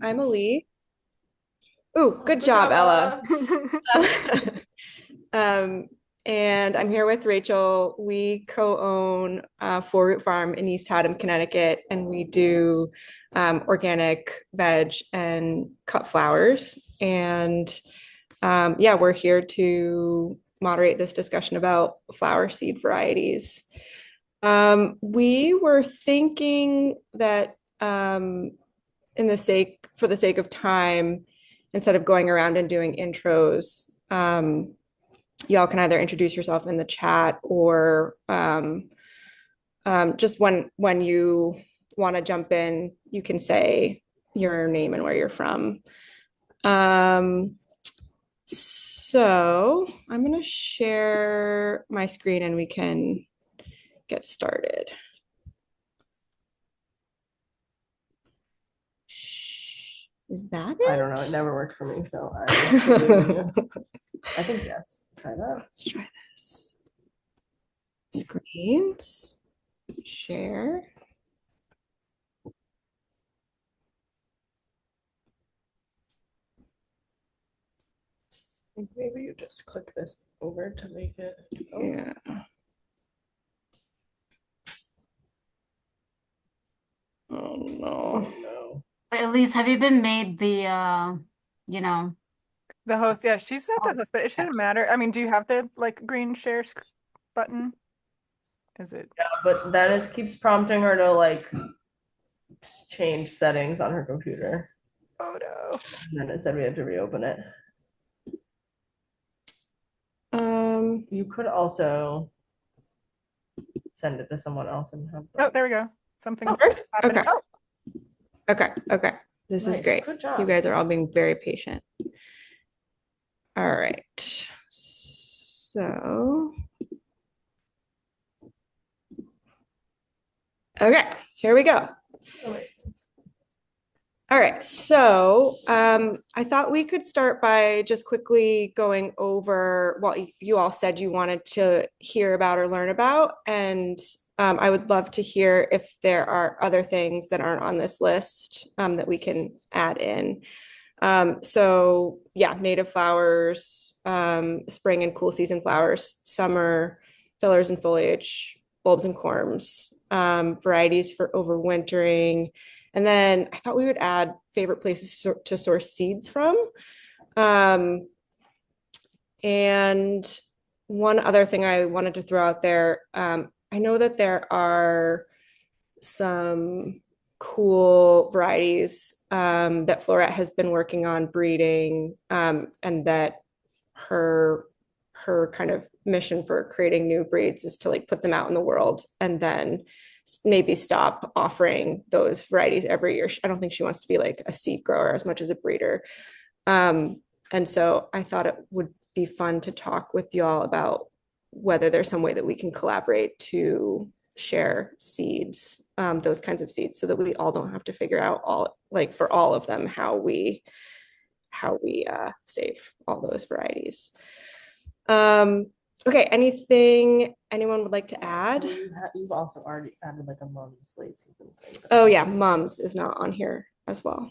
I'm Elise. Ooh, good Good job, job, Ella. Ella. Um, and I'm here with Rachel. We co-own Four Root Farm in East Haddam, Connecticut, and we do organic veg and cut flowers. And yeah, we're here to moderate this discussion about flower seed varieties. We were thinking that for the sake of time, instead of going around and doing intros, y'all can either introduce yourself in the chat or just when you want to jump in, you can say your name and where you're from. Um, so I'm gonna share my screen and we can get started. Is that I don't know. It it? never worked for me, so I believe in you. I think yes. Try that. Let's try this. Screens, share. I think maybe you just click this over to make it. Oh, Yeah. Oh no. no. But Elise, have you been made the you know, The host, yeah, she's not the oh, host, but it yeah. shouldn't matter. I mean, do you have the like green share button? Is it? Yeah, but then it keeps prompting her to like change settings on her computer. Oh no. And then it said we had to reopen it. You could also send it to someone else and have Oh, them. there we go. Oh, Something's great. happening. Okay. Oh, Okay. Okay. This is Nice. great. Good You job. guys are all being very patient. All right. So, okay, here we go. All right. So, I thought we could start by just quickly going over what you all said you wanted to hear about or learn about. And I would love to hear if there are other things that aren't on this list that we can add in. So yeah, native flowers, spring and cool season flowers, summer fillers and foliage, bulbs and corms, varieties for overwintering. And then I thought we would add favorite places to source seeds from. Um, and one other thing I wanted to throw out there, I know that there are some cool varieties that Florette has been working on breeding, and that her her kind of mission for creating new breeds is to like put them out in the world and then maybe stop offering those varieties every year. I don't think she wants to be like a seed grower as much as a breeder. And so I thought it would be fun to talk with y'all about whether there's some way that we can collaborate to share seeds, those kinds of seeds, so that we all don't have to figure out all like for all of them how we save all those varieties. Okay, anything anyone would like to add? Well, you've also already added like a mom's late season thing. Oh yeah, mums is not on here as well.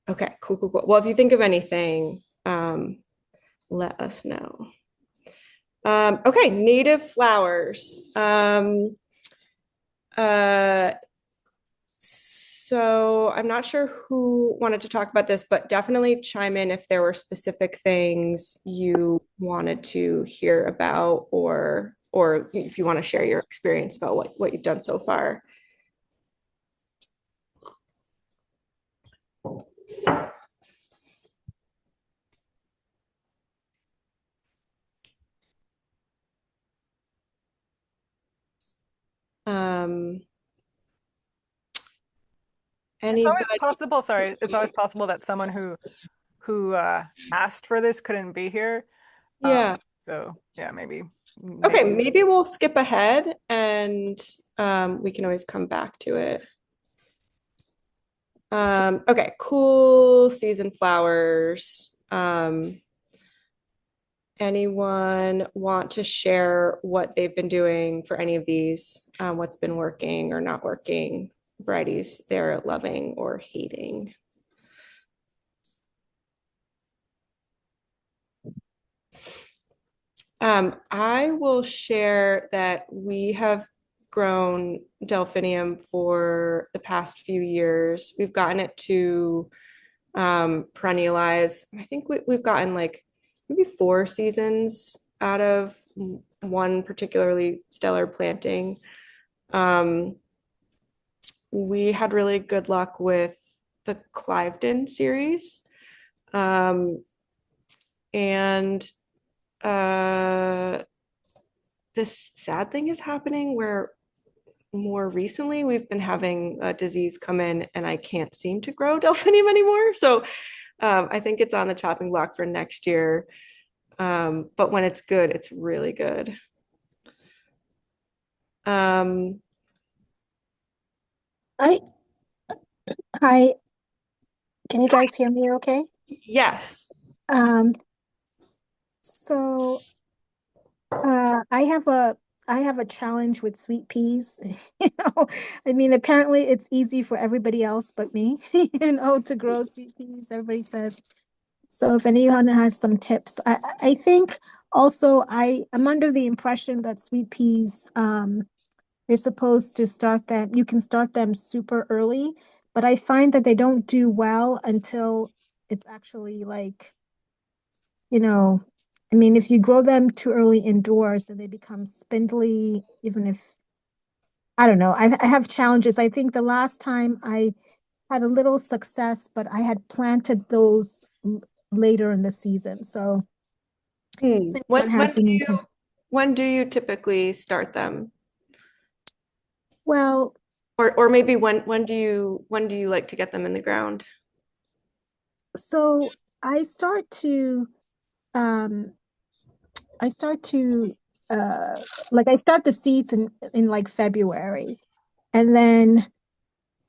Okay, cool, cool, cool. Well, if you think of anything, let us know. Okay, native flowers. Uh, so I'm not sure who wanted to talk about this, but definitely chime in if there were specific things you wanted to hear about, or if you want to share your experience about what you've done so far. Um, it's always anybody? possible. Sorry, it's always possible that someone who asked for this couldn't be here. Yeah. So yeah, maybe Okay, maybe maybe we'll skip ahead and we can always come back to it. Okay, cool season flowers. anyone want to share what they've been doing for any of these, what's been working or not working, varieties they're loving or hating? I will share that we have grown delphinium for the past few years. We've gotten it to perennialize. I think we've gotten like maybe 4 seasons out of one particularly stellar planting. Um, we had really good luck with the Cliveden series. And this sad thing is happening where more recently we've been having a disease come in and I can't seem to grow delphinium anymore. So I think it's on the chopping block for next year. But when it's good, it's really good. Um, I Hi, can you guys hear me okay? yes. Um, so I have a challenge with sweet peas. I mean, apparently it's easy for everybody else but me, to grow sweet peas, everybody says. So if anyone has some tips, I think also I'm under the impression that sweet peas, you're supposed to start them, you can start them super early, but I find that they don't do well until it's actually like, you know, I mean, if you grow them too early indoors, then they become spindly, even if, I don't know, I have challenges. I think the last time I had a little success, but I had planted those later in the season. So Hmm. if anyone has any, When do you typically start them? well, Or maybe when do you like to get them in the ground? so I start to, um, I start to I start the seeds in like February. And then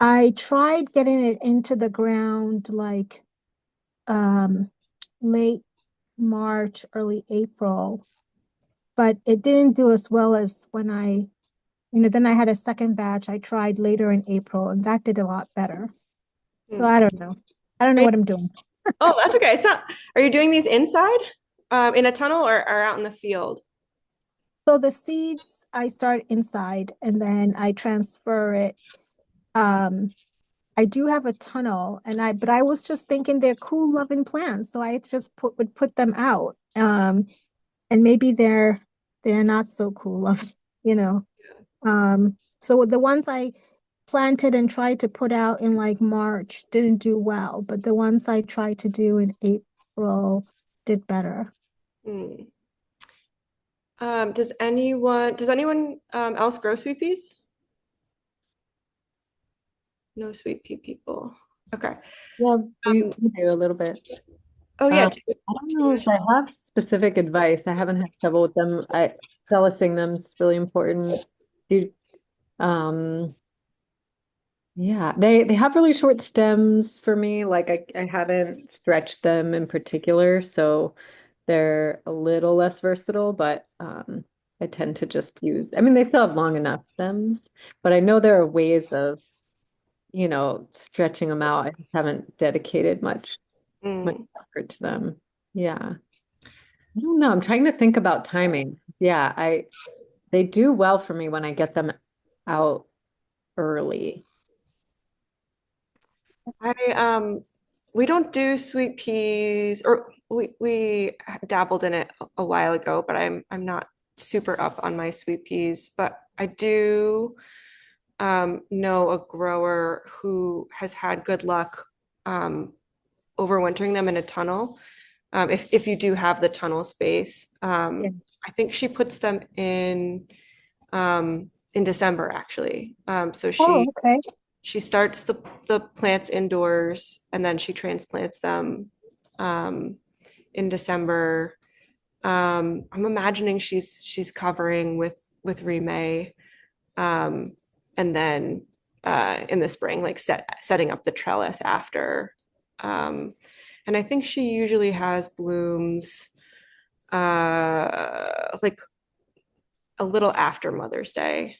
I tried getting it into the ground like um late March, early April, but it didn't do as well as when then I had a second batch I tried later in April and that did a lot better. So Hmm. I don't know. I don't know what I'm doing. Oh, that's okay. It's not. Are you doing these inside, in a tunnel or out in the field? So the seeds I start inside and then I transfer it. Um, I do have a tunnel but I was just thinking they're cool loving plants. So I just would put them out. And maybe they're not so cool loving, you know. So the ones I planted and tried to put out in like March didn't do well, but the ones I tried to do in April did better. Hmm. Does anyone else grow sweet peas? No sweet pea people. Okay. Yeah, Um, we do a little bit. oh yeah. Um, I don't know if I have specific advice. I haven't had trouble with them. Trellising them is really important. Do, um, yeah, they have really short stems for me. Like I haven't stretched them in particular, so they're a little less versatile, but I tend to just use, I mean, they still have long enough stems, but I know there are ways of, stretching them out. I just haven't dedicated much Mm. effort to them. Yeah. I don't know. I'm trying to think about timing. Yeah, they do well for me when I get them out early. I we don't do sweet peas, or we dabbled in it a while ago, but I'm not super up on my sweet peas. But I do know a grower who has had good luck um, overwintering them in a tunnel. If you do have the tunnel space, Yeah. I think she puts them in December actually. So Oh, she okay. she starts the plants indoors and then she transplants them um, in December. I'm imagining she's covering with Remay, um, and then in the spring, like setting up the trellis after. Um, and I think she usually has blooms like a little after Mother's Day.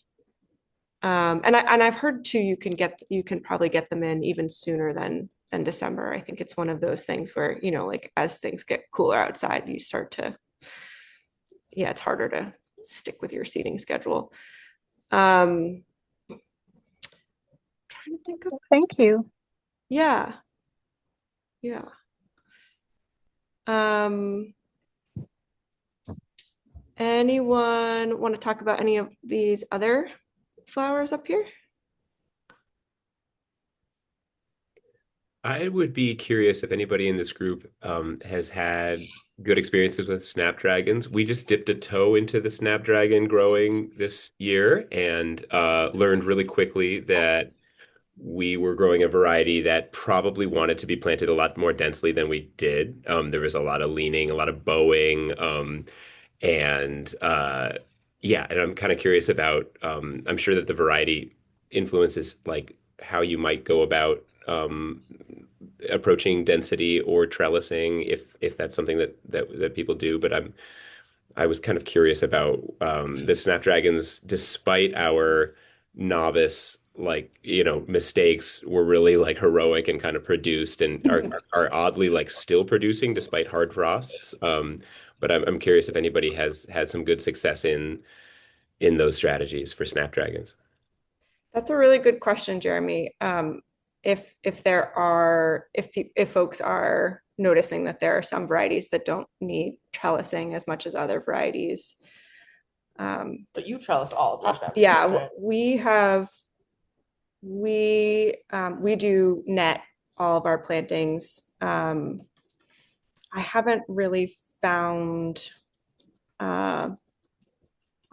And I've heard too, you can probably get them in even sooner than December. I think it's one of those things where, you know, like as things get cooler outside, you start to, yeah, it's harder to stick with your seating schedule. Trying to think of, Thank you. yeah, yeah. Um, anyone want to talk about any of these other flowers up here? I would be curious if anybody in this group has had good experiences with snapdragons. We just dipped a toe into the snapdragon growing this year and learned really quickly that we were growing a variety that probably wanted to be planted a lot more densely than we did. There was a lot of leaning, a lot of bowing, and yeah, and I'm kind of curious about. I'm sure that the variety influences like how you might go about approaching density or trellising, if that's something that people do. But I was kind of curious about the snapdragons, despite our novice mistakes were really like heroic and kind of produced and are oddly like still producing despite hard frosts. But I'm curious if anybody has had some good success in those strategies for snapdragons. That's a really good question, Jeremy. If there are if folks are noticing that there are some varieties that don't need trellising as much as other varieties. But you trellis all of your snapdragons, Yeah, right? we do net all of our plantings. I haven't really found I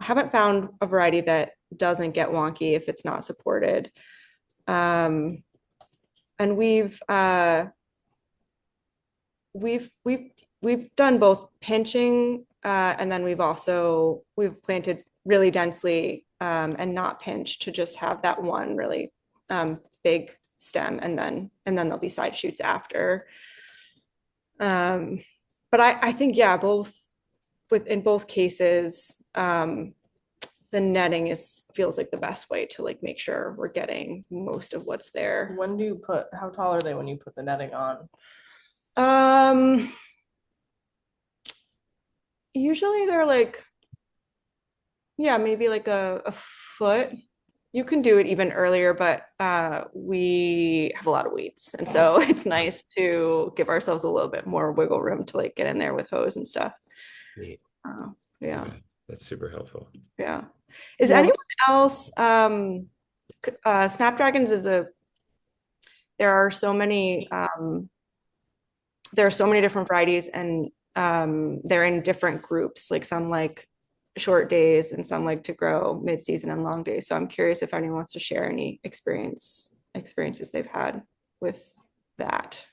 haven't found a variety that doesn't get wonky if it's not supported. Um, and we've done both pinching, and then we've planted really densely, and not pinched to just have that one really big stem, and then there'll be side shoots after. But I think, yeah, in both cases, the netting feels like the best way to like make sure we're getting most of what's there. How tall are they when you put the netting on? Usually they're like, yeah, maybe like a foot. You can do it even earlier, but we have a lot of weeds, and so it's nice to give ourselves a little bit more wiggle room to like get in there with hose and stuff. Neat. Yeah, Okay. That's super helpful. yeah. Is Yeah. anyone else Snapdragons is a there are so many different varieties, and they're in different groups, like some like short days and some like to grow mid-season and long days. So I'm curious if anyone wants to share any experiences they've had with that.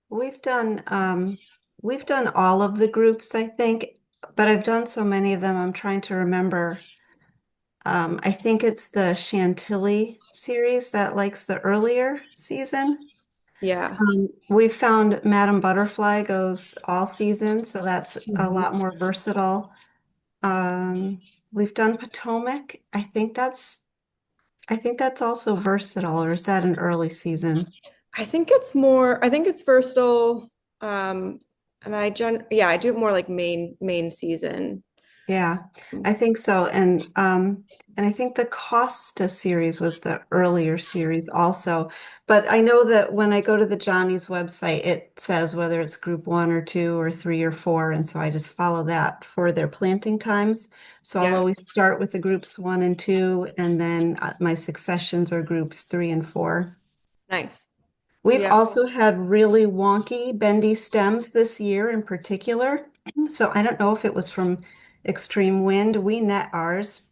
We've done all of the groups, I think, but I've done so many of them, I'm trying to remember. I think it's the Chantilly series that likes the earlier season. Yeah. We've found Madame Butterfly goes all season, so that's a Mhm. lot more versatile. We've done Potomac. I think that's also versatile, or is that an early season? I think it's versatile. And I do it more like main season. Yeah, I think so. And I think the Costa series was the earlier series also. But I know that when I go to the Johnny's website, it says whether it's group 1 or 2 or 3 or 4. And so I just follow that for their planting times. So I'll Yeah, always start with the groups 1 and 2, and then my successions are groups 3 and 4. nice. We've Yeah. also had really wonky, bendy stems this year in particular. So I don't know if it was from extreme wind. We net ours,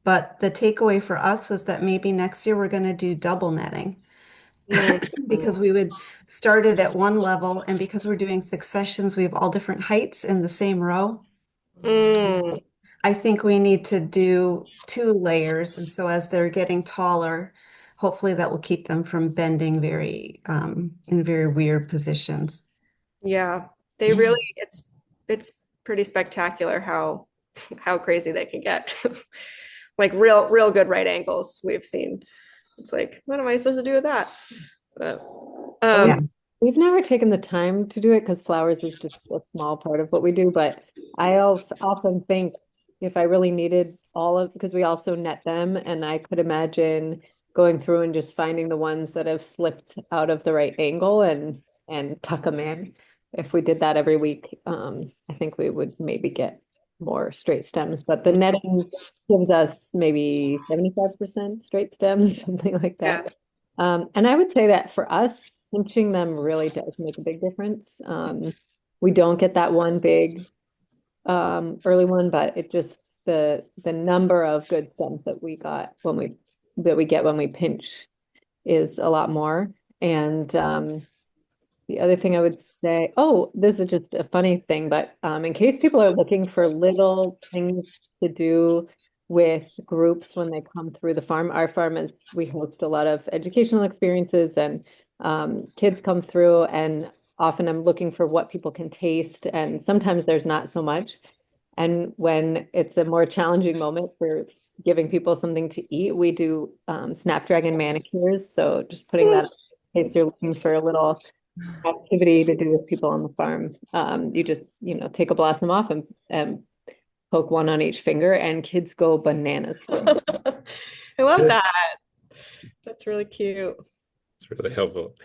but the takeaway for us was that maybe next year we're going to do double netting because we would start it at one level, and because we're doing successions, we have all different heights in the same row. Mm. I think we need to do 2 layers, and so as they're getting taller, hopefully that will keep them from bending in very weird positions. Yeah, they Yeah. really, it's pretty spectacular how crazy they can get. Like real good right angles we've seen. It's like, what am I supposed to do with that? But Well, Yeah. we've never taken the time to do it because flowers is just a small part of what we do. But I often think if I really needed all of, because we also net them, and I could imagine going through and just finding the ones that have slipped out of the right angle and tuck them in. If we did that every week, I think we would maybe get more straight stems. But the netting gives us maybe 75% straight stems, something like yeah. that. And I would say that for us, pinching them really does make a big difference. We don't get that one big early one, but it just the number of good stems that we got that we get when we pinch is a lot more. And the other thing I would say, oh, this is just a funny thing, but in case people are looking for little things to do with groups when they come through the farm, our farm is, we host a lot of educational experiences and kids come through, and often I'm looking for what people can taste, and sometimes there's not so much. And when it's a more challenging moment for giving people something to eat, we do snapdragon manicures. So just putting that in case you're looking for a little activity to do with people on the farm. You just, take a blossom off and poke one on each finger, and kids go bananas for it. I love that. That's really cute. It's really helpful.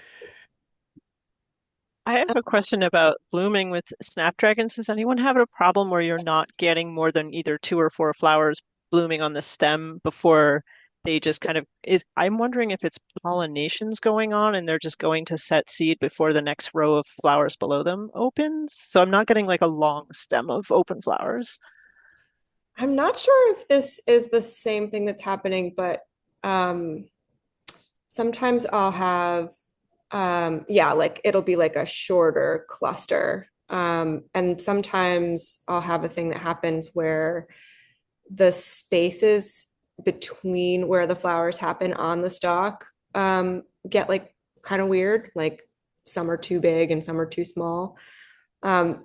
I have a question about blooming with snapdragons. Does anyone have a problem where you're not getting more than either 2 or 4 flowers blooming on the stem before they just kind of I'm wondering if it's pollinations going on and they're just going to set seed before the next row of flowers below them opens. So I'm not getting like a long stem of open flowers. I'm not sure if this is the same thing that's happening, but um, sometimes I'll have, yeah, like it'll be like a shorter cluster. And sometimes I'll have a thing that happens where the spaces between where the flowers happen on the stalk get like kind of weird. Like some are too big and some are too small. And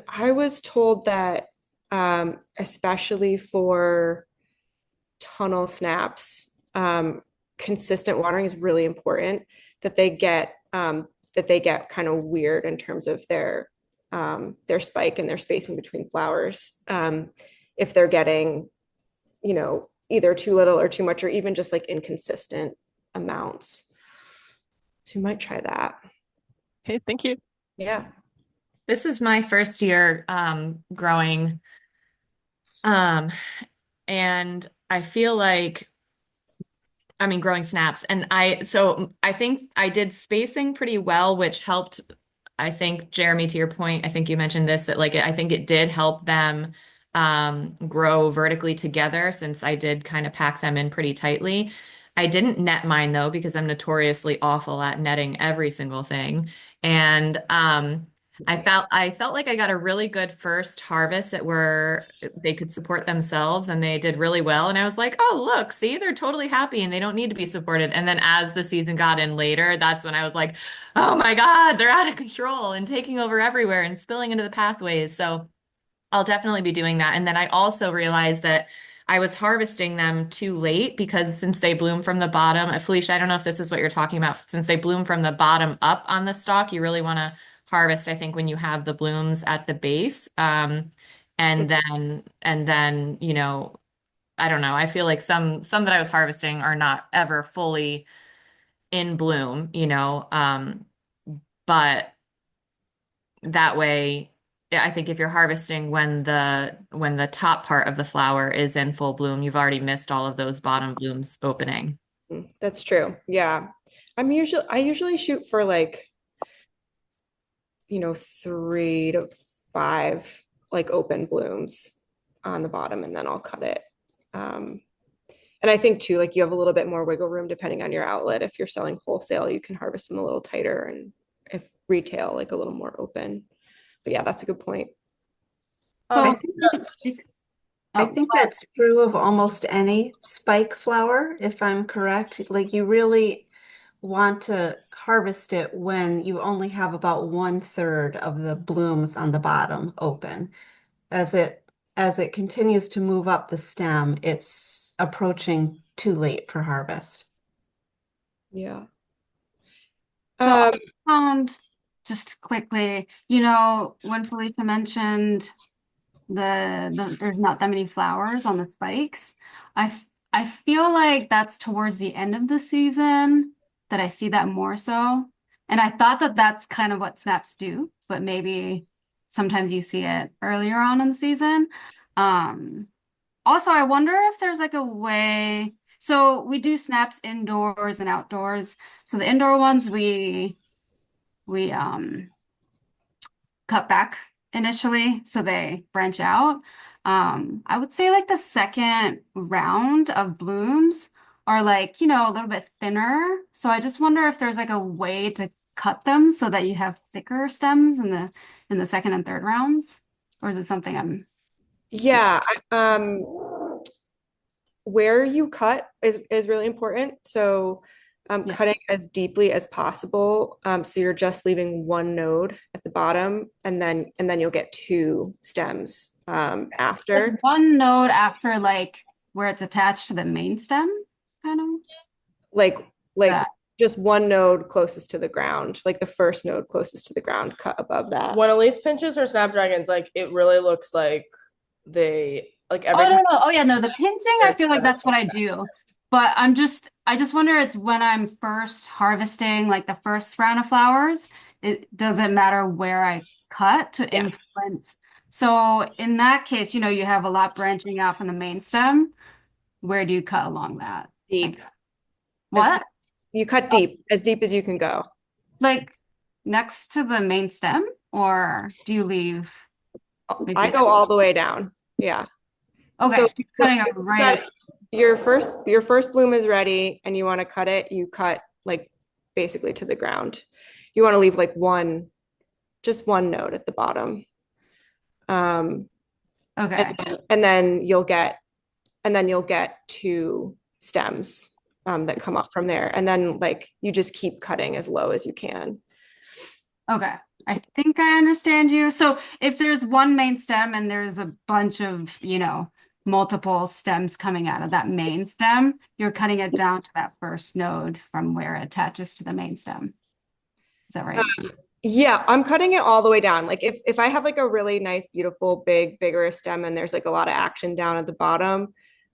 I was told that, especially for tunnel snaps, consistent watering is really important. That they get kind of weird in terms of their spike and their spacing between flowers. If they're getting, either too little or too much, or even just like inconsistent amounts. So you might try that. Okay, thank you. Yeah. This is my first year growing. And I feel like, growing snaps. So I think I did spacing pretty well, which helped. I think, Jeremy, to your point, I think you mentioned this, that I think it did help them grow vertically together since I did kind of pack them in pretty tightly. I didn't net mine though, because I'm notoriously awful at netting every single thing. And I felt like I got a really good first harvest at where they could support themselves and they did really well. And I was like, oh, look, see, they're totally happy and they don't need to be supported. And then as the season got in later, that's when I was like, oh my God, they're out of control and taking over everywhere and spilling into the pathways. So I'll definitely be doing that. And then I also realized that I was harvesting them too late because since they bloom from the bottom, Felicia, I don't know if this is what you're talking about. Since they bloom from the bottom up on the stalk, you really want to harvest, I think, when you have the blooms at the base. And then, I don't know. I feel like some that I was harvesting are not ever fully in bloom, but that way, yeah, I think if you're harvesting when the top part of the flower is in full bloom, you've already missed all of those bottom blooms opening. That's true. Yeah. I usually shoot for like, 3 to 5 like open blooms on the bottom, and then I'll cut it. And I think too, like you have a little bit more wiggle room depending on your outlet. If you're selling wholesale, you can harvest them a little tighter, and if retail, like a little more open. But yeah, that's a good point. I Um, think it takes I Oh, think that's true of almost any spike flower, if I'm correct. Like you really want to harvest it when you only have about 1/3 of the blooms on the bottom open. As it continues to move up the stem, it's approaching too late for harvest. Yeah. so I Um, found just quickly, when Felicia mentioned there's not that many flowers on the spikes. I feel like that's towards the end of the season that I see that more so. And I thought that that's kind of what snaps do, but maybe sometimes you see it earlier on in the season. Um, Also, I wonder if there's like a way. So we do snaps indoors and outdoors. So the indoor ones we cut back initially so they branch out. I would say like the second round of blooms are like, a little bit thinner. So I just wonder if there's like a way to cut them so that you have thicker stems in the second and third rounds, or is it something I'm yeah. Where you cut is really important. So yeah. cutting as deeply as possible. So you're just leaving one node at the bottom, and then you'll get two stems There's after. one node after like where it's attached to the main stem, kind of Like like that. just one node closest to the ground, like the first node closest to the ground, cut above that. When Elise pinches her snapdragons, like it really looks like they like Oh every no, time no. Oh yeah, no, the pinching, I they're feel like together. that's what I do. But I just wonder it's when I'm first harvesting like the first round of flowers, it doesn't matter where I cut to Yes. influence. So in that case, you have a lot branching out from the main stem. Where do you cut along that? Deep. Like As what? you cut Oh, deep as you can go. like next to the main stem, or do you leave I maybe? go all the way down. Yeah. So Okay, so you're cutting it right. your first bloom is ready and you want to cut it, you cut like basically to the ground. You want to leave like just one node at the bottom. Um, and, Okay. and then you'll get two stems that come up from there. And then like you just keep cutting as low as you can. Okay. I think I understand you. So if there's one main stem and there's a bunch of, multiple stems coming out of that main stem, you're cutting it down to that first node from where it attaches to the main stem. Is that right? Yeah, I'm cutting it all the way down. Like if I have like a really nice, beautiful, big, vigorous stem and there's like a lot of action down at the bottom,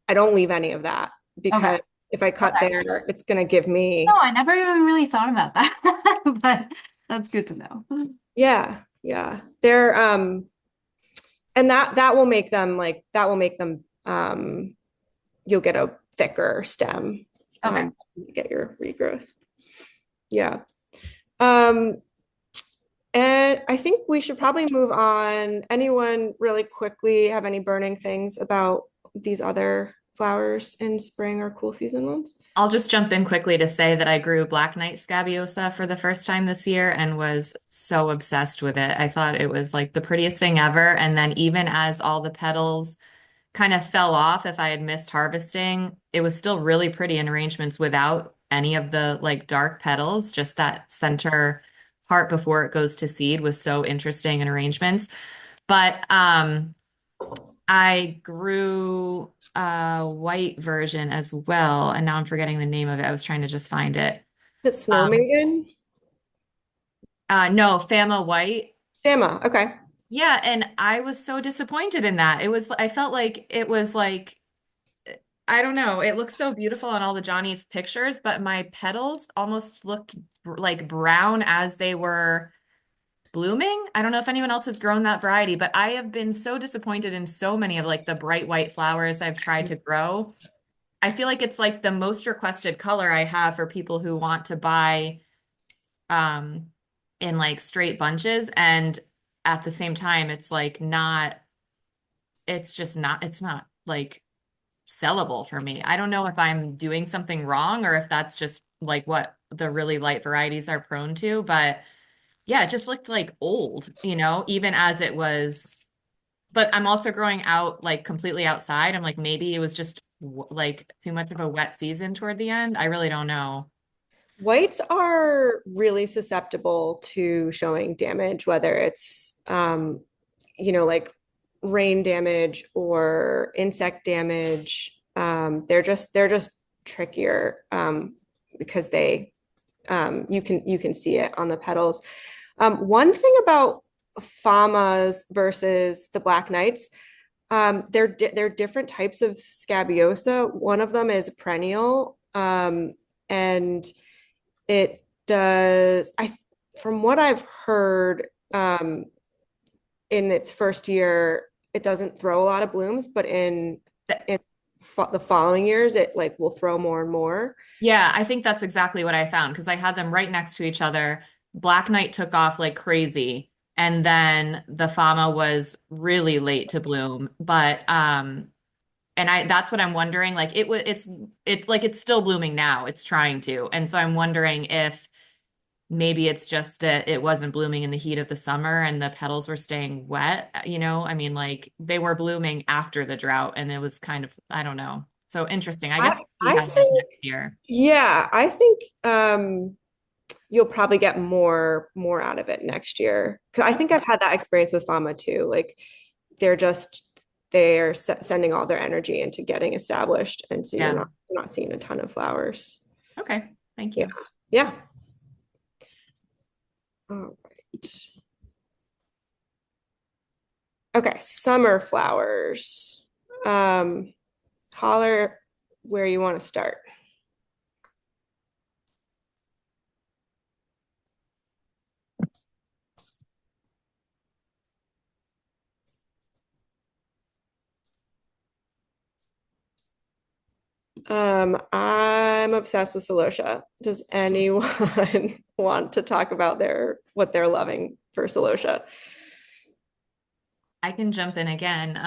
I don't leave any of that Okay. because if I cut Okay. there, it's gonna give No, me, I never even really thought about that, but that's good to know. yeah, yeah. They're and that will make them you'll get a thicker stem Okay. you get your regrowth. Yeah. Um and I think we should probably move on. Anyone really quickly have any burning things about these other flowers in spring or cool season ones? I'll just jump in quickly to say that I grew Black Knight Scabiosa for the first time this year and was so obsessed with it. I thought it was like the prettiest thing ever. And then even as all the petals kind of fell off, if I had missed harvesting, it was still really pretty in arrangements without any of the like dark petals. Just that center part before it goes to seed was so interesting in arrangements. But I grew a white version as well, and now I'm forgetting the name of it. I was trying to just find it. Is it Snow Um, Maiden? no, Fama White. Fama. Okay. Yeah, and I was so disappointed in that. I felt like it was like, I don't know, it looks so beautiful on all the Johnny's pictures, but my petals almost looked like brown as they were blooming. I don't know if anyone else has grown that variety, but I have been so disappointed in so many of like the bright white flowers I've tried to grow. I feel like it's like the most requested color I have for people who want to buy um in like straight bunches, and at the same time it's like not it's not like sellable for me. I don't know if I'm doing something wrong or if that's just like what the really light varieties are prone to, but yeah, it just looked like old, even as it was but I'm also growing out like completely outside. I'm like, maybe it was just like too much of a wet season toward the end. I really don't know. Whites are really susceptible to showing damage, whether it's like rain damage or insect damage. They're just trickier because you can see it on the petals. One thing about Famas versus the Black Knights, they're different types of scabiosa. One of them is perennial, and it does, from what I've heard, in its first year, it doesn't throw a lot of blooms, but in the following years, it like will throw more and more. Yeah, I think that's exactly what I found because I had them right next to each other. Black Knight took off like crazy, and then the Fama was really late to bloom. But and I that's what I'm wondering. Like it's like it's still blooming now. It's trying to. And so I'm wondering if maybe it's just that it wasn't blooming in the heat of the summer and the petals were staying wet, I mean, like they were blooming after the drought and it was kind of, I don't know. So interesting. I guess I, we'll see I how it is think, next year. yeah, I think you'll probably get more out of it next year. Because I think I've had that experience with Fama too. Like they're just they're sending all their energy into getting established, and so Yeah. you're not seeing a ton of flowers. Okay. Thank Yeah, you. yeah. All right. Okay, summer flowers. Holler where you want to start. I'm obsessed with Celosia. Does anyone want to talk about what they're loving for Celosia? I can jump in again.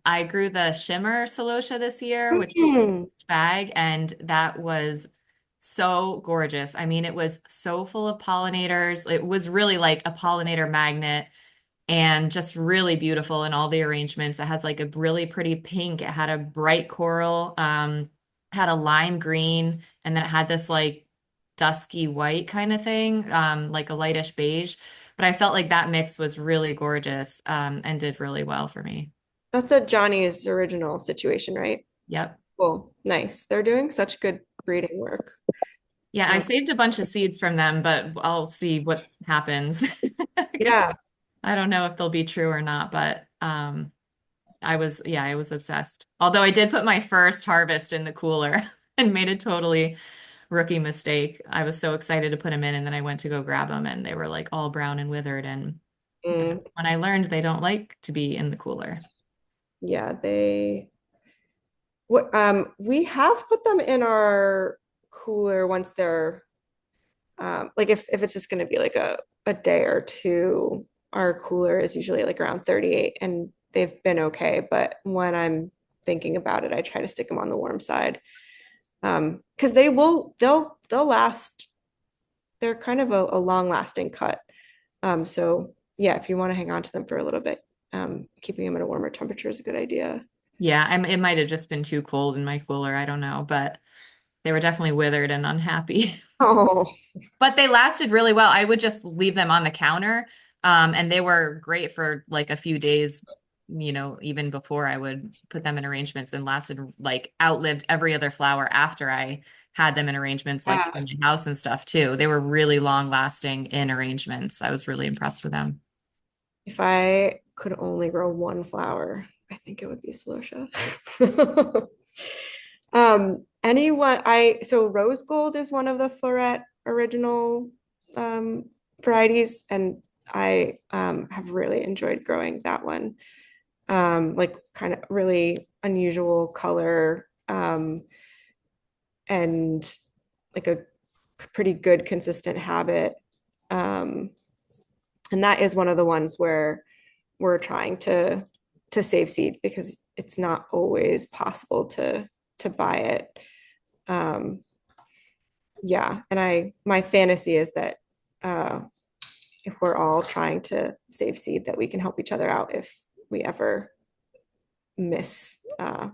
I grew the shimmer celosia this year, which is Mm. bag, and that was so gorgeous. I mean, it was so full of pollinators. It was really like a pollinator magnet and just really beautiful in all the arrangements. It has like a really pretty pink. It had a bright coral, had a lime green, and then it had this like dusky white kind of thing, like a lightish beige. But I felt like that mix was really gorgeous, and did really well for me. That's a Johnny's original situation, right? Yep. Cool. Nice. They're doing such good breeding work. Yeah, I Uh, saved a bunch of seeds from them, but I'll see what happens. yeah. I don't know if they'll be true or not, but I was obsessed. Although I did put my first harvest in the cooler and made a totally rookie mistake. I was so excited to put them in, and then I went to go grab them, and they were like all brown and withered. And Mm, when I learned they don't like to be in the cooler. yeah, we have put them in our cooler once they're like if it's just going to be like a day or two, our cooler is usually like around 38 and they've been okay. But when I'm thinking about it, I try to stick them on the warm side. Because they'll last. They're kind of a long lasting cut. So yeah, if you want to hang on to them for a little bit, keeping them at a warmer temperature is a good idea. Yeah, it might have just been too cold in my cooler. I don't know, but they were definitely withered and unhappy. Oh, But they lasted really well. I would just leave them on the counter, and they were great for like a few days, even before I would put them in arrangements and lasted like outlived every other flower after I had them in arrangements like for yeah. my house and stuff too. They were really long lasting in arrangements. I was really impressed with them. If I could only grow one flower, I think it would be Celosia. So rose gold is one of the Floret original varieties, and I have really enjoyed growing that one. Like kind of really unusual color, and like a pretty good consistent habit. Um, and that is one of the ones where we're trying to save seed because it's not always possible to buy it. Um, yeah, and my fantasy is that if we're all trying to save seed, that we can help each other out if we ever miss a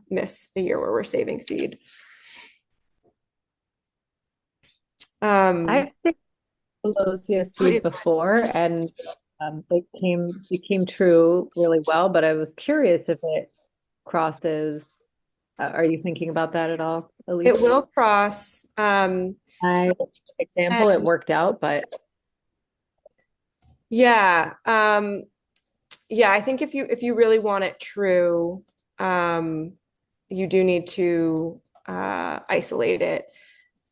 year where we're saving seed. Um, I've seen Pelosia seed before, and they came true really well. But I was curious if it crosses. Are you thinking about that at all, Elise? it will cross. My example, it And worked out, but yeah, yeah, I think if you really want it true, um, you do need to isolate it.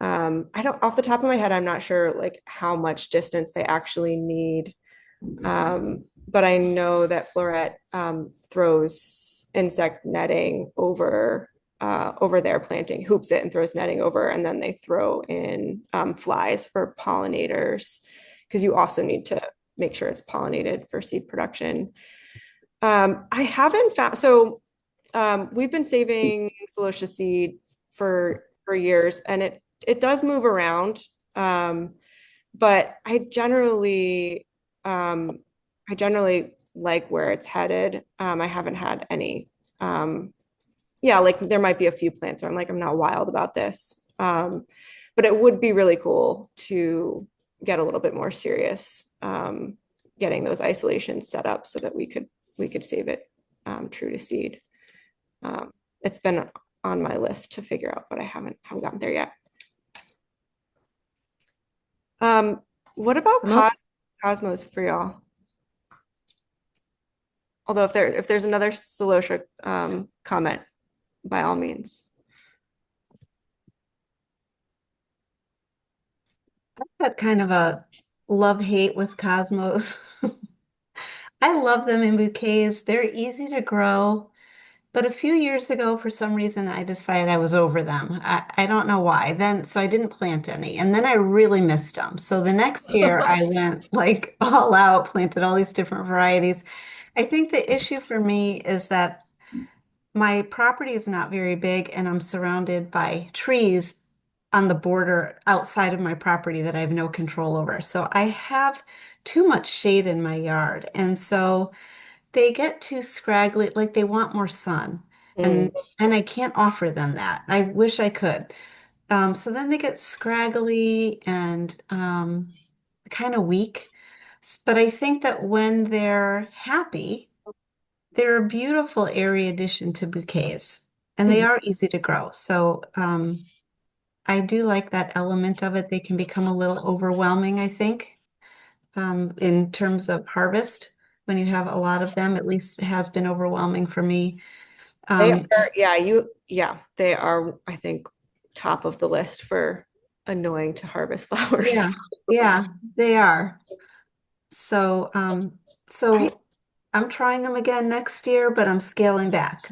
I don't, off the top of my head, I'm not sure like how much distance they actually need. But I know that Floret throws insect netting over their planting, hoops it and throws netting over, and then they throw in flies for pollinators because you also need to make sure it's pollinated for seed production. I haven't found so we've been saving Celosia seed for years, and it does move around. But um, I generally like where it's headed. I haven't had any. Yeah, like there might be a few plants where I'm like, I'm not wild about this. But it would be really cool to get a little bit more serious, getting those isolations set up so that we could save it true to seed. It's been on my list to figure out, but I haven't gotten there yet. What about Cosmos for y'all? Although if there's another Celosia comment, by all means. I've got kind of a love-hate with cosmos. I love them in bouquets. They're easy to grow. But a few years ago, for some reason, I decided I was over them. I don't know why. So I didn't plant any. And then I really missed them. So the next year, I went like all out, planted all these different varieties. I think the issue for me is that my property is not very big and I'm surrounded by trees on the border outside of my property that I have no control over. So I have too much shade in my yard. And so they get too scraggly, like they want more sun. And I can't offer them that. I wish I could. So then they get scraggly and kind of weak. But I think that when they're happy, they're a beautiful area addition to bouquets, and they are easy to grow. So I do like that element of it. They can become a little overwhelming, I think, in terms of harvest. When you have a lot of them, at least it has been overwhelming for me. They are, they are, I think, top of the list for annoying to harvest flowers. Yeah, yeah, they are. So, so I'm trying them again next year, but I'm scaling back.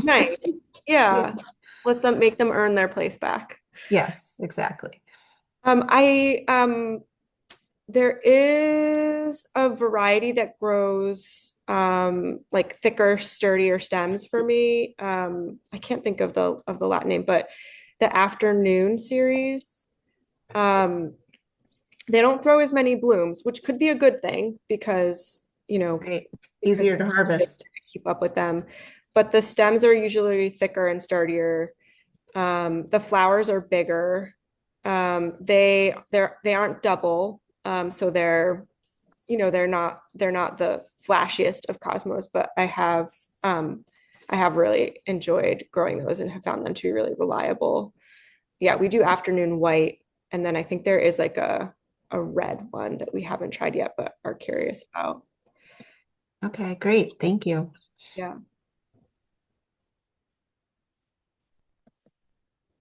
Nice. Yeah. Make them earn their place back. Yes, exactly. I there is a variety that grows like thicker, sturdier stems for me. I can't think of the Latin name, but the afternoon series. They don't throw as many blooms, which could be a good thing because, Right. Easier to harvest. keep up with them. But the stems are usually thicker and sturdier. The flowers are bigger. They aren't double. So they're not the flashiest of cosmos, but I have really enjoyed growing those and have found them to be really reliable. Yeah, we do afternoon white, and then I think there is like a red one that we haven't tried yet, but are curious about. Okay, great. Thank you. Yeah.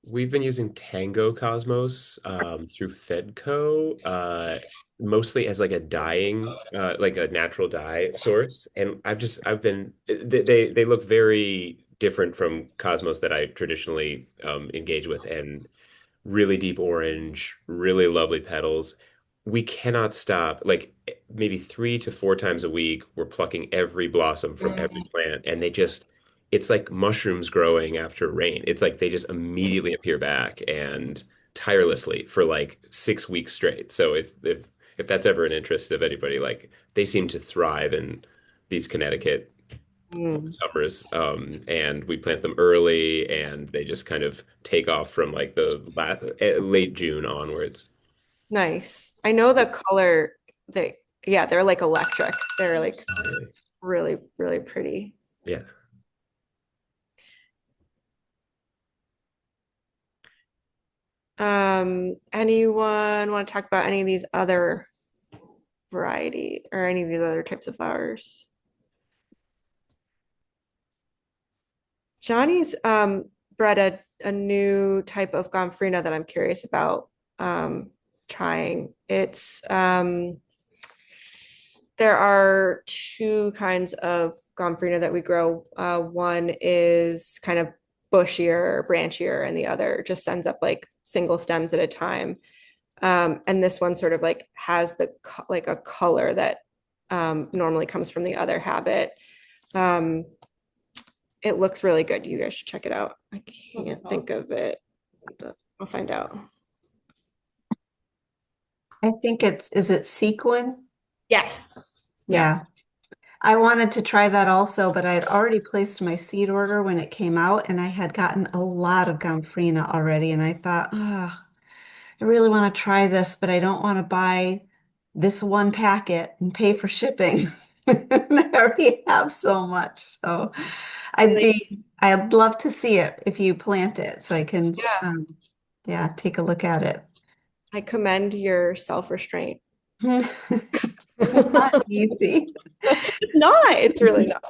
We've been using Tango Cosmos through Fedco, mostly as like a dyeing, like a natural dye source. And I've been, they look very different from Cosmos that I traditionally engage with, and really deep orange, really lovely petals. We cannot stop. Like maybe 3 to 4 times a week, we're plucking every blossom from every plant, and it's like mushrooms growing after rain. It's like they just immediately appear back and tirelessly for like 6 weeks straight. So if that's ever an interest of anybody, like they seem to thrive in these Connecticut summers. And we plant them early, and they just kind of take off from like the late June onwards. Nice. I know the color, yeah, they're like electric. They're like Oh, really? really, really pretty. Yeah. Anyone want to talk about any of these other variety or any of these other types of flowers? Johnny's bred a new type of gomphrena that I'm curious about trying. It's there are two kinds of gomphrena that we grow. One is kind of bushier, branchier, and the other just sends up like single stems at a time. And this one sort of like has the like a color that normally comes from the other habit. It looks really good. You guys should check it out. I can't think of it. I'll find out. I think is it sequin? Yes. Yeah. I wanted to try that also, but I had already placed my seed order when it came out, and I had gotten a lot of Gomphrena already, and I thought, ah, I really want to try this, but I don't want to buy this one packet and pay for shipping. And I already have so much. So I'd love to see it if you plant it so I can, yeah, take a look at it. I commend your self-restraint. It's not easy. It's not. It's really not.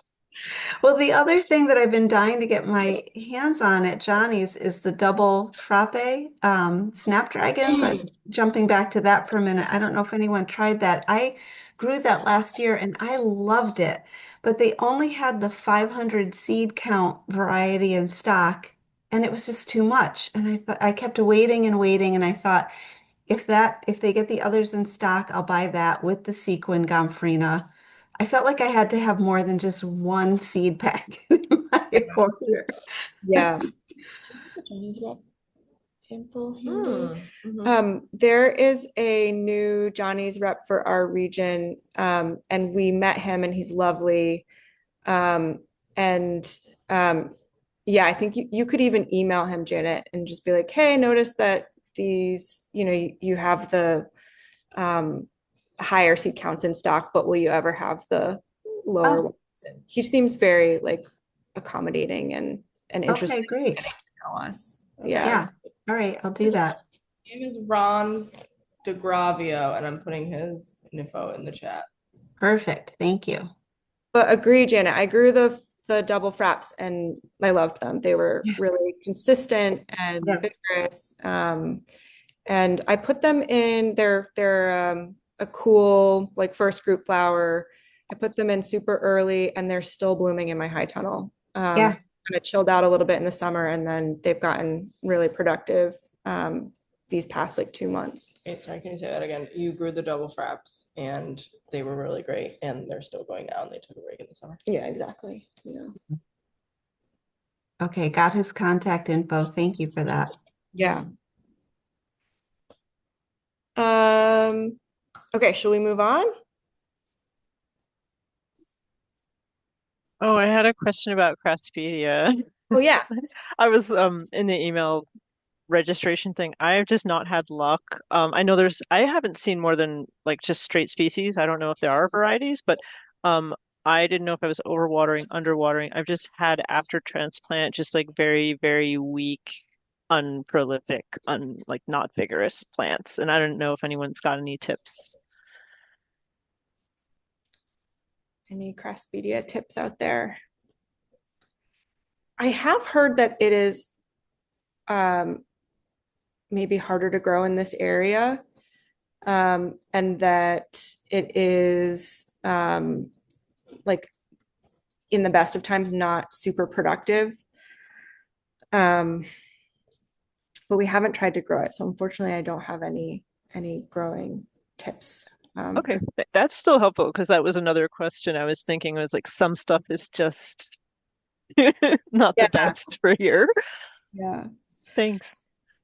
Well, the other thing that I've been dying to get my hands on at Johnny's is the double frappe snapdragons. I'm jumping back to that for a minute. I don't know if anyone tried that. I grew that last year and I loved it, but they only had the 500 seed count variety in stock, and it was just too much. And I thought I kept waiting and waiting, and I thought if they get the others in stock, I'll buy that with the sequin gomphrena. I felt like I had to have more than just one seed pack in my order. Yeah. There is a new Johnny's rep for our region, and we met him, and he's lovely. And yeah, I think you could even email him, Janet, and just be like, hey, notice that these, you have the higher seed counts in stock, but will you ever have the lower ones? And he seems very like accommodating and interested Okay, great. in getting to know us. Yeah. All right, I'll do that. His name is Ron DeGravio, and I'm putting his info in the chat. Perfect. Thank you. But agree, Janet. I grew the double fraps and I loved them. They were really consistent and vigorous. And I put them in. They're a cool like first group flower. I put them in super early, and they're still blooming in my high tunnel. Kind of chilled out a little bit in the summer, and then they've gotten really productive these past like 2 months. Wait, sorry, can you say that again? You grew the double fraps, and they were really great, and they're still going down. They took a break in the summer. Yeah, exactly. Yeah. Okay, got his contact info. Thank you for that. Yeah. Okay, shall we move on? Oh, I had a question about Craspedia. Oh yeah. I was in the email registration thing. I've just not had luck. I know I haven't seen more than like just straight species. I don't know if there are varieties, but I didn't know if I was overwatering, underwatering. I've just had after transplant just like very, very weak, unprolific, like not vigorous plants. And I don't know if anyone's got any tips. Any Craspedia tips out there? I have heard that it is maybe harder to grow in this area, and that it is like in the best of times not super productive. But we haven't tried to grow it, so unfortunately I don't have any growing tips. Okay, that's still helpful because that was another question I was thinking was like some stuff is just not the best for here. Yeah. Thanks.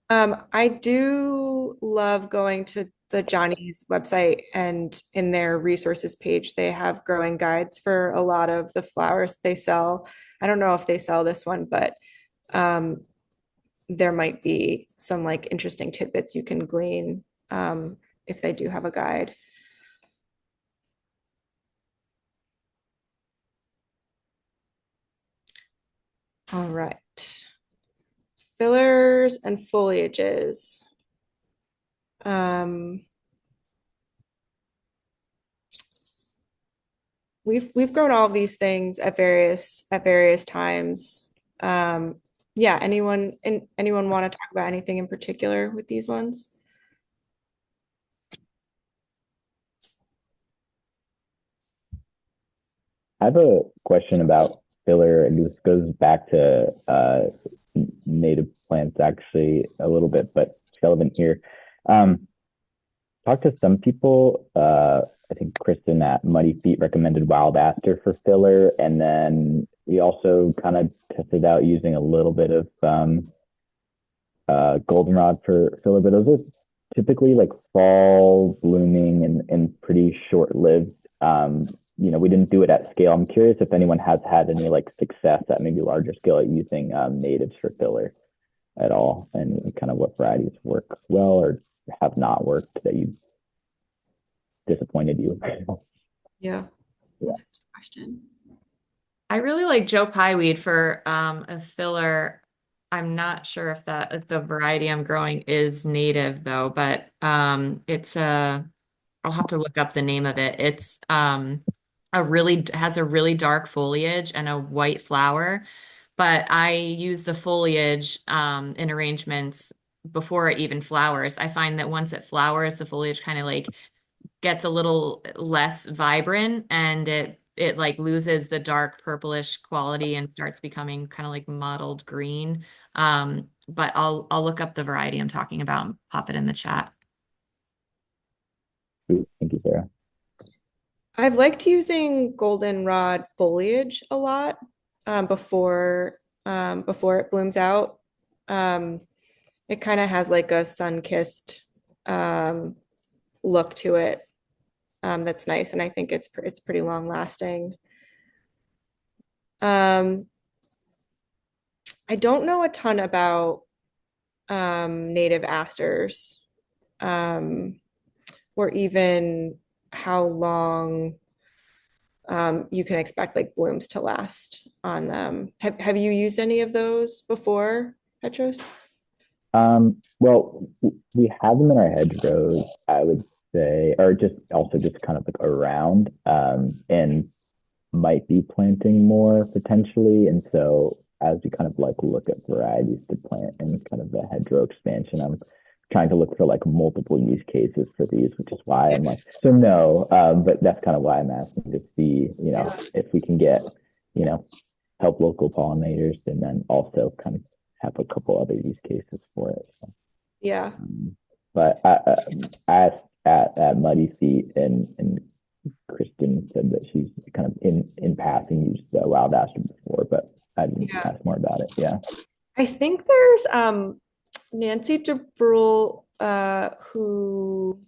I do love going to the Johnny's website, and in their resources page, they have growing guides for a lot of the flowers they sell. I don't know if they sell this one, but um, there might be some like interesting tidbits you can glean if they do have a guide. All right. Fillers and foliages. Um, we've grown all of these things at various times. Yeah, anyone want to talk about anything in particular with these ones? I have a question about filler, and this goes back to native plants actually a little bit, but it's relevant here. Um, Talked to some people. I think Kristen at Muddy Feet recommended wild aster for filler, and then we also kind of tested out using a little bit of goldenrod for filler, but those are typically like fall blooming and pretty short lived. We didn't do it at scale. I'm curious if anyone has had any like success at maybe larger scale at using natives for filler at all, and kind of what varieties work well or have not worked that you disappointed you. Yeah, Yeah. that's a good question. I really like Joe Pyeweed for a filler. I'm not sure if the variety I'm growing is native though, but it's a I'll have to look up the name of it. It's has a really dark foliage and a white flower, but I use the foliage in arrangements before it even flowers. I find that once it flowers, the foliage kind of like gets a little less vibrant and it like loses the dark purplish quality and starts becoming kind of like mottled green. But I'll look up the variety I'm talking about and pop it in the chat. Thank you, Sarah. I've liked using goldenrod foliage a lot before it blooms out. Um, it kind of has like a sun-kissed um, look to it that's nice, and I think it's pretty long lasting. Um, I don't know a ton about native asters, um, or even how long you can expect like blooms to last on them. Have you used any of those before, Petros? Well, we have them in our hedgerows, I would say, or just also just kind of like around, and might be planting more potentially. And so as we kind of like look at varieties to plant and kind of the hedgerow expansion, I'm trying to look for like multiple use cases for these, which is why I'm like, so no, but that's kind of why I'm asking to see, if we can get, help local pollinators and then also kind of have a couple other use cases for it. So, Yeah. but I asked at Muddy Feet, and Kristen said that she's kind of in passing used the wild aster before, but I didn't ask more about it. Yeah. I think there's Nancy DeBrule who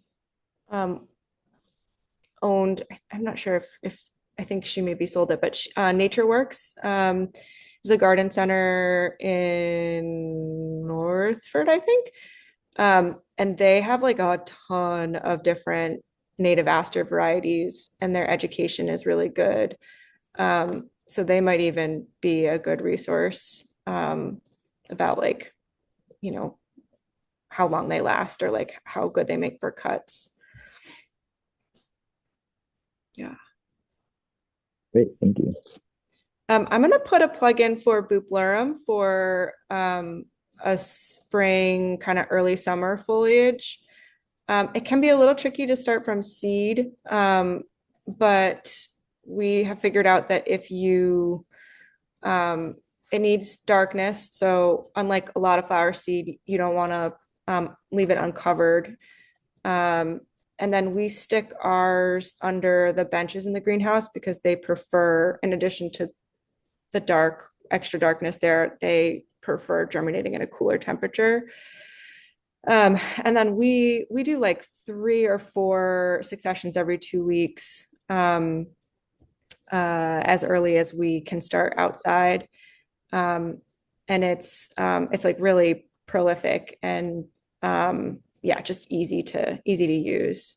owned, I'm not sure if I think she maybe sold it, but Nature Works is a garden center in Northford, I think. And they have like a ton of different native aster varieties, and their education is really good. So they might even be a good resource about like, you know, how long they last or like how good they make for cuts. Yeah. Great. Thank you. I'm going to put a plug in for Bupleurum for a spring, kind of early summer foliage. It can be a little tricky to start from seed, but we have figured out that it needs darkness. So unlike a lot of flower seed, you don't want to leave it uncovered. And then we stick ours under the benches in the greenhouse because they prefer, in addition to the extra darkness there, they prefer germinating at a cooler temperature. And then we do like 3 or 4 successions every 2 weeks, as early as we can start outside. And it's like really prolific and yeah, just easy to use.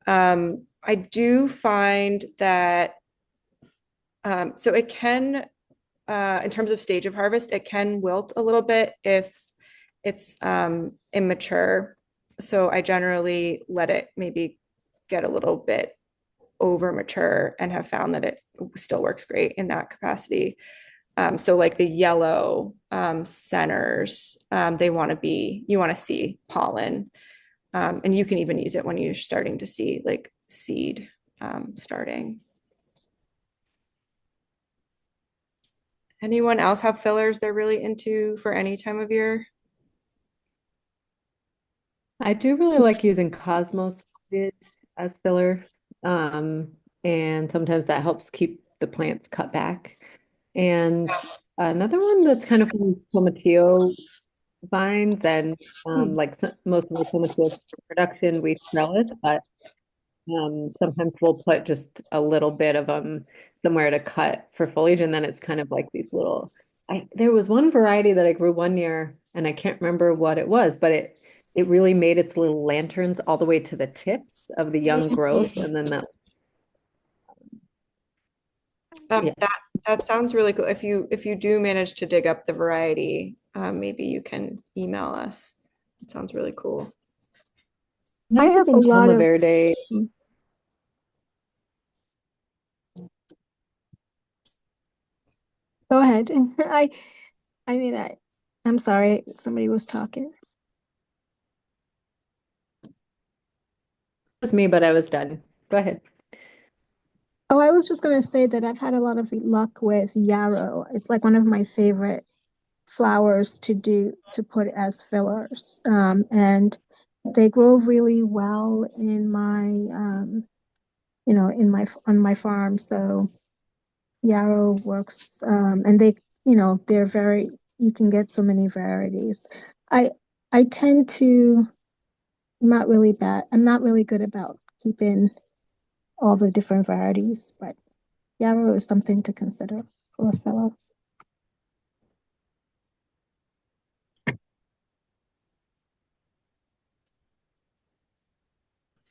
I do find that so it can in terms of stage of harvest, it can wilt a little bit if it's immature. So I generally let it maybe get a little bit over mature and have found that it still works great in that capacity. So like the yellow centers, you want to see pollen. And you can even use it when you're starting to see like seed starting. Anyone else have fillers they're really into for any time of year? I do really like using Cosmos as filler. And sometimes that helps keep the plants cut back. And another one that's kind of from tomatillo vines and like most of the tomatillo production, we sell it, but sometimes we'll put just a little bit of them somewhere to cut for foliage, and then it's kind of like these little. There was one variety that I grew one year, and I can't remember what it was, but it really made its little lanterns all the way to the tips of the young growth, and then that. Yeah. That sounds really cool. If you do manage to dig up the variety, maybe you can email us. It sounds really cool. I have a lot Toma of Verde. Go ahead. I mean, I'm sorry, somebody was talking. It was me, but I was done. Go ahead. Oh, I was just going to say that I've had a lot of luck with yarrow. It's like one of my favorite flowers to put as fillers. And they grow really well in my on my farm. So yarrow works, and they're very, you can get so many varieties. I I tend to I'm not really good about keeping all the different varieties, but yarrow is something to consider for a filler.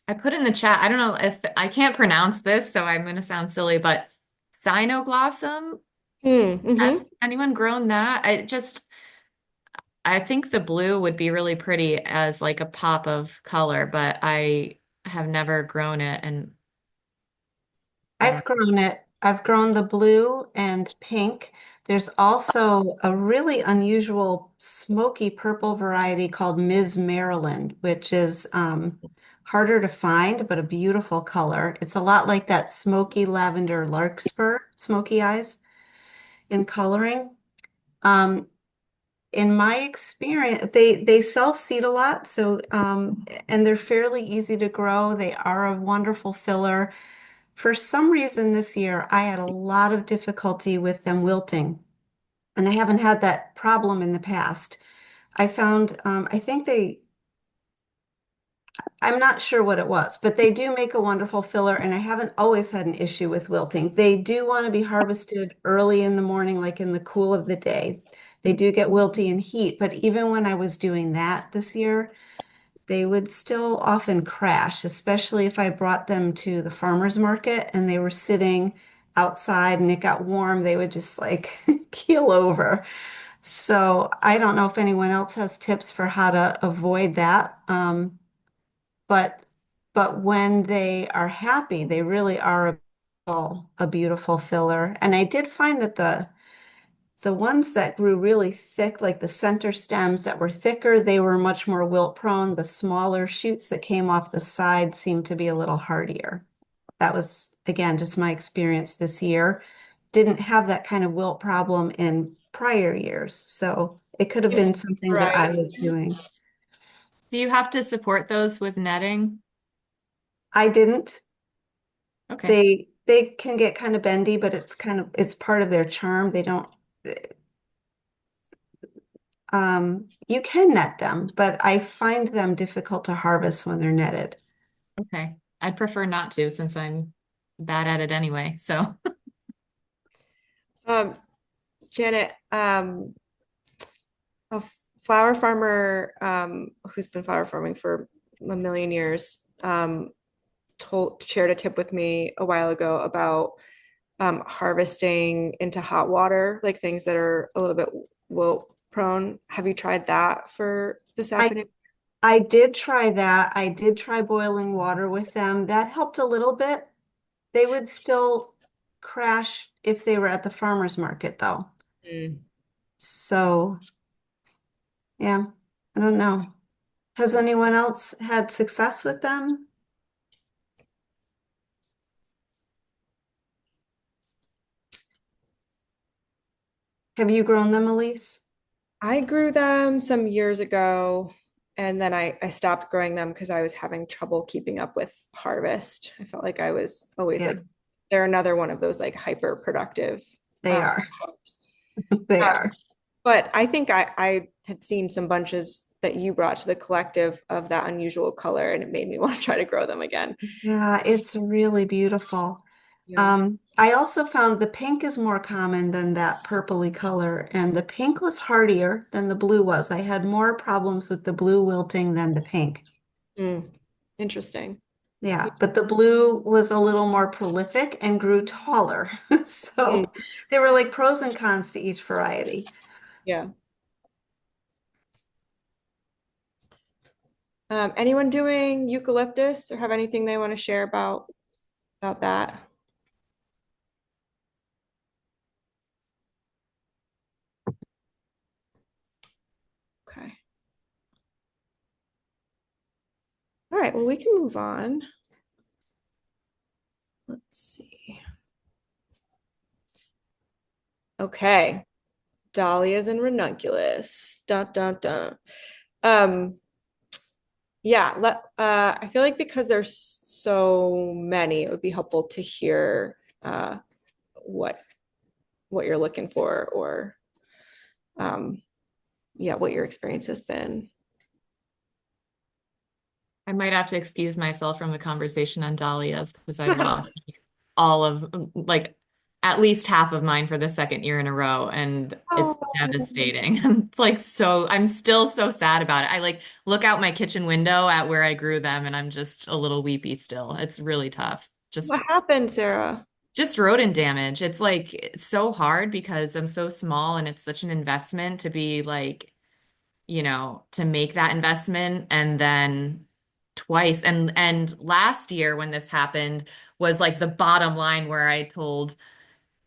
I put in the chat, I don't know if I can't pronounce this, so I'm going to sound silly, but Cynoglossom, has Mm-hmm. anyone grown that? I think the blue would be really pretty as like a pop of color, but I have never grown it and I I've don't. grown it. I've grown the blue and pink. There's also a really unusual smoky purple variety called Ms. Maryland, which is harder to find, but a beautiful color. It's a lot like that smoky lavender larkspur, smoky eyes in coloring. Um, in my experience, they self-seed a lot, so and they're fairly easy to grow. They are a wonderful filler. For some reason this year, I had a lot of difficulty with them wilting, and I haven't had that problem in the past. I found, I'm not sure what it was, but they do make a wonderful filler, and I haven't always had an issue with wilting. They do want to be harvested early in the morning, like in the cool of the day. They do get wilty in heat, but even when I was doing that this year, they would still often crash, especially if I brought them to the farmer's market and they were sitting outside and it got warm, they would just like keel over. So I don't know if anyone else has tips for how to avoid that. But when they are happy, they really are a beautiful filler. And I did find that the ones that grew really thick, like the center stems that were thicker, they were much more wilt prone. The smaller shoots that came off the side seemed to be a little hardier. That was, again, just my experience this year. Didn't have that kind of wilt problem in prior years. So it could have been something that I Right. was doing. Do you have to support those with netting? I didn't. Okay. They can get kind of bendy, but it's part of their charm. They don't You can net them, but I find them difficult to harvest when they're netted. Okay. I'd prefer not to since I'm bad at it anyway. So Um, Janet, a flower farmer who's been flower farming for a million years shared a tip with me a while ago about harvesting into hot water, like things that are a little bit wilt prone. Have you tried that for this I afternoon? I did try that. I did try boiling water with them. That helped a little bit. They would still crash if they were at the farmer's market, though. Mm. So, yeah, I don't know. Has anyone else had success with them? Have you grown them, Elise? I grew them some years ago, and then I stopped growing them because I was having trouble keeping up with harvest. I felt like I was always Yeah, like, they're another one of those like hyper productive they are. crops. They Um, are. but I think I had seen some bunches that you brought to the collective of that unusual color, and it made me want to try to grow them again. Yeah, it's really beautiful. Yeah. I also found the pink is more common than that purpley color, and the pink was hardier than the blue was. I had more problems with the blue wilting than the pink. Mm. Interesting. Yeah, but the blue was a little more prolific and grew taller. Mm. So there were like pros and cons to each variety. Yeah. Anyone doing eucalyptus or have anything they want to share about that? Okay. All right, well, we can move on. Let's see. Okay. Dahlias and ranunculus. Dun dun dun. Um, yeah, I feel like because there's so many, it would be helpful to hear what what you're looking for or um yeah, what your experience has been. I might have to excuse myself from the conversation on dahlias because I've lost all of like at least half of mine for the second year in a row, and it's Oh, devastating. It's like so I'm still so sad about it. I like look out my kitchen window at where I grew them and I'm just a little weepy still. It's really tough. what happened, Sarah? Just rodent damage. It's like it's so hard because I'm so small and it's such an investment to be like, to make that investment and then twice. And last year when this happened was like the bottom line where I told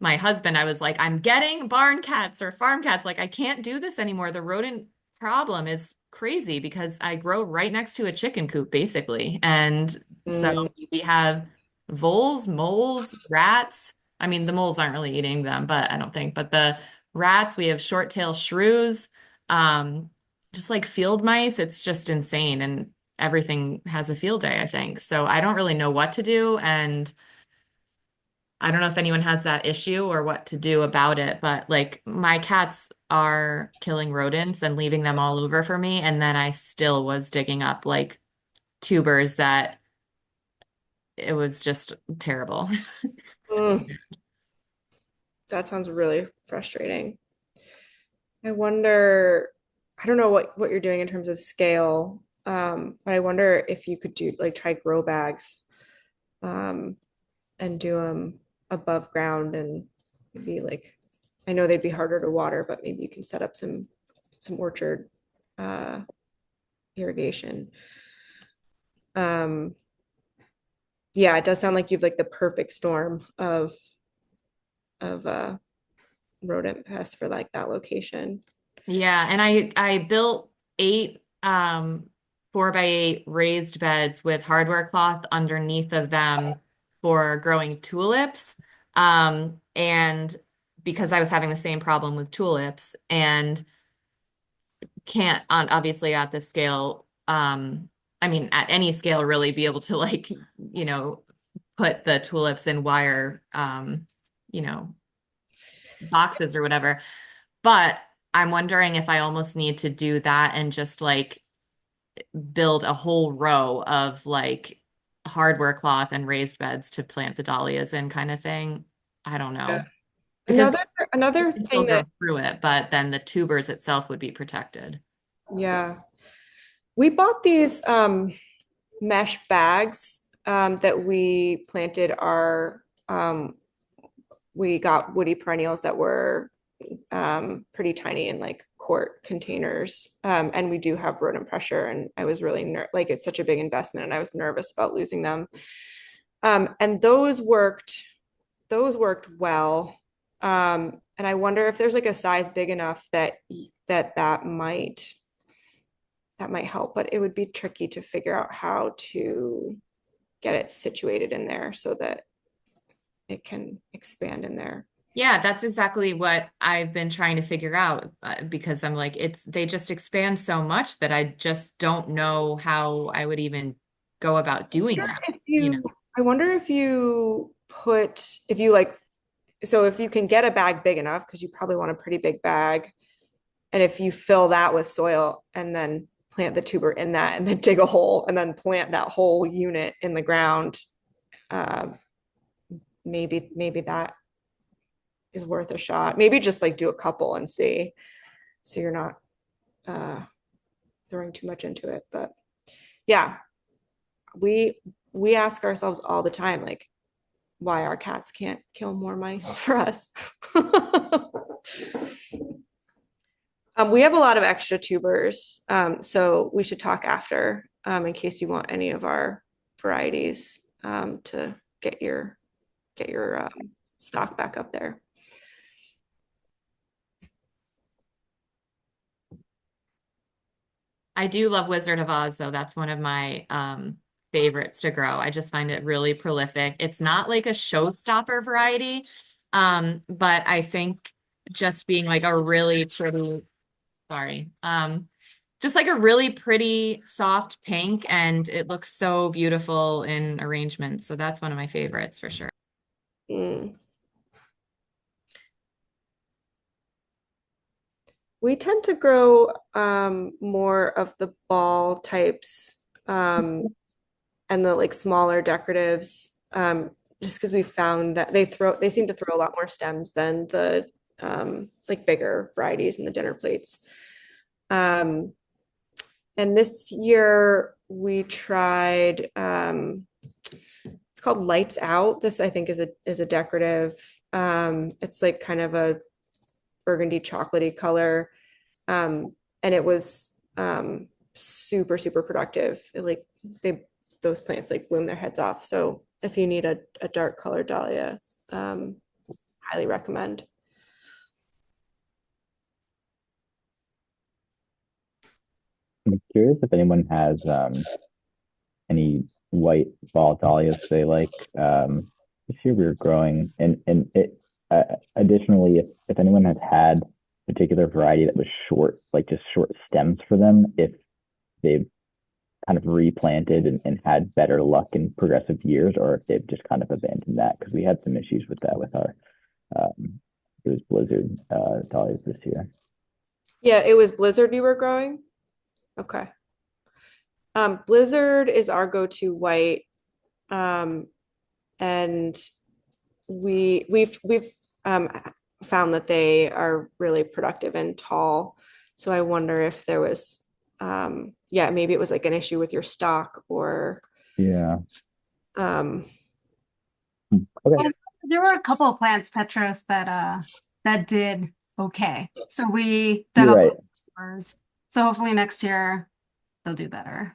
my husband, I was like, I'm getting barn cats or farm cats. Like I can't do this anymore. The rodent problem is crazy because I grow right next to a chicken coop basically. And so Mm. we have voles, moles, rats. I mean, the moles aren't really eating them, but I don't think, but the rats, we have short-tailed shrews, um, just like field mice. It's just insane. And everything has a field day, I think. So I don't really know what to do. And I don't know if anyone has that issue or what to do about it, but like my cats are killing rodents and leaving them all over for me. And then I still was digging up like tubers that it was just terrible. Mm. That sounds really frustrating. I wonder, I don't know what you're doing in terms of scale, but I wonder if you could do like try grow bags um, and do them above ground and maybe like I know they'd be harder to water, but maybe you can set up some orchard uh, irrigation. Um, yeah, it does sound like you've like the perfect storm of rodent pests for like that location. Yeah, and I built 8 4x8 raised beds with hardware cloth underneath of them for growing tulips. And because I was having the same problem with tulips and can't on obviously at this scale, I mean at any scale really be able to like, put the tulips in wire you know, boxes or whatever. But I'm wondering if I almost need to do that and just like build a whole row of like hardware cloth and raised beds to plant the dahlias in kind of thing. I don't Yeah. know. Because Another you can still thing go that, through it, but then the tubers itself would be protected. yeah, we bought these mesh bags that we planted we got woody perennials that were pretty tiny in like quart containers. And we do have rodent pressure, and I was really like it's such a big investment, and I was nervous about losing them. And those worked well. And I wonder if there's like a size big enough that might help, but it would be tricky to figure out how to get it situated in there so that it can expand in there. Yeah, that's exactly what I've been trying to figure out because I'm like, they just expand so much that I just don't know how I would even go about doing that, you know. I wonder if if you like, so if you can get a bag big enough, because you probably want a pretty big bag, and if you fill that with soil and then plant the tuber in that and then dig a hole and then plant that whole unit in the ground, uh, maybe that is worth a shot. Maybe just like do a couple and see, so you're not uh, throwing too much into it. But yeah, we we ask ourselves all the time, like, why our cats can't kill more mice for us. We have a lot of extra tubers, so we should talk after, in case you want any of our varieties, to get your stock back up there. I do love Wizard of Oz, though. That's one of my favorites to grow. I just find it really prolific. It's not like a showstopper variety, but I think just being like a really pretty, sorry, just like a really pretty soft pink, and it looks so beautiful in arrangements. So that's one of my favorites for sure. Mm. We tend to grow more of the ball types, and the like smaller decoratives, just because we found that they seem to throw a lot more stems than the like bigger varieties in the dinner plates. Um, and this year we tried it's called Lights Out. This I think is a decorative. It's like kind of a burgundy chocolatey color. And it was super productive. Like those plants like bloom their heads off. So if you need a dark colored dahlia, highly recommend. I'm curious if anyone has any white ball dahlias they like. This year we were growing, and it additionally, if anyone has had a particular variety that was short, like just short stems for them, if they've kind of replanted and had better luck in progressive years, or if they've just kind of abandoned that, because we had some issues with that with our it was blizzard dahlias this year. Yeah, it was Blizzard you were growing. Okay. Blizzard is our go-to white, and we've found that they are really productive and tall. So I wonder if there was, yeah, maybe it was like an issue with your stock or, Yeah. Okay. There were a couple of plants, Petros, that did okay. So we dug You're up right. ours. So hopefully next year they'll do better.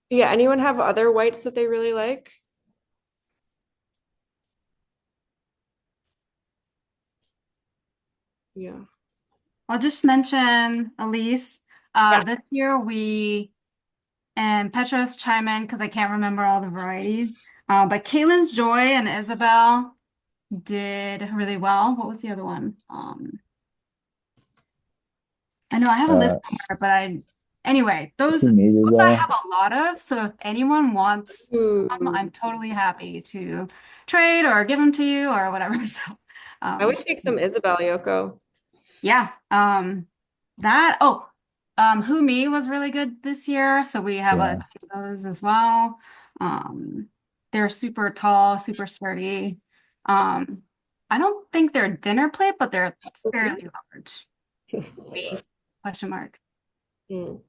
Yeah, anyone have other whites that they really like? Yeah. I'll just mention Elise. Yeah. This year and Petros chime in because I can't remember all the varieties. But Kaylin's Joy and Isabel did really well. What was the other one? I know I have a list somewhere, but anyway, those I have a lot of. So if anyone wants some, I'm totally happy to trade or give them to you or whatever. So I would take some Isabel Yoko. Yeah. Who Me was really good this year. So we have a Yeah. ton of those as well. Um, they're super tall, super sturdy. Um, I don't think they're dinner plate, but they're fairly large. Question mark. Mm.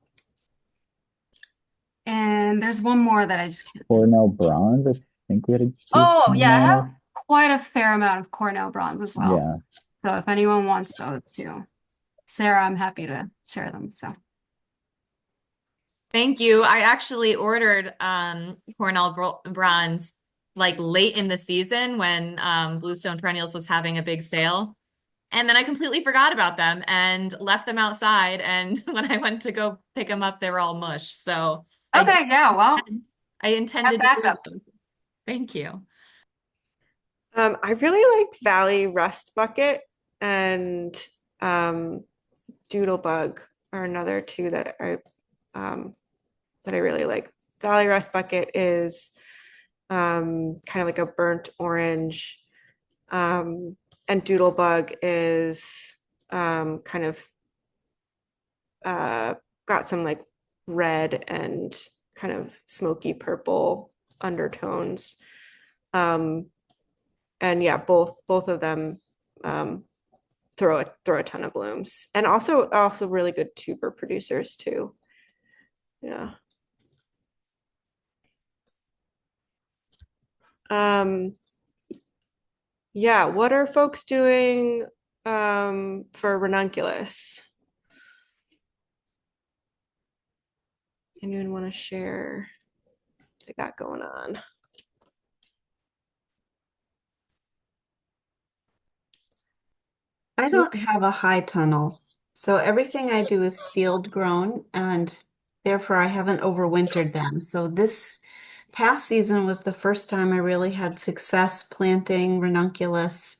And there's one more that I just can't. Cornell bronze. I think we had a decent Oh, yeah, I amount have of. quite a fair amount of Cornell bronze as well. Yeah. So if anyone wants those too, Sarah, I'm happy to share them. So Thank you. I actually ordered Bronze like late in the season when Bluestone Perennials was having a big sale. And then I completely forgot about them and left them outside. And when I went to go pick them up, they were all mush. So I did, okay, yeah, well, I have intended to brew backup. those. Thank you. I really like Valley Rust Bucket and um, Doodlebug are another two that I really like. Valley Rust Bucket is kind of like a burnt orange, and Doodlebug is kind of uh, got some like red and kind of smoky purple undertones. Um, and yeah, both of them um, throw a ton of blooms, and also really good tuber producers too. Yeah. Um, yeah, what are folks doing for ranunculus? Anyone want to share what they got going on? I don't have a high tunnel, so everything I do is field grown, and therefore I haven't overwintered them. So this past season was the first time I really had success planting ranunculus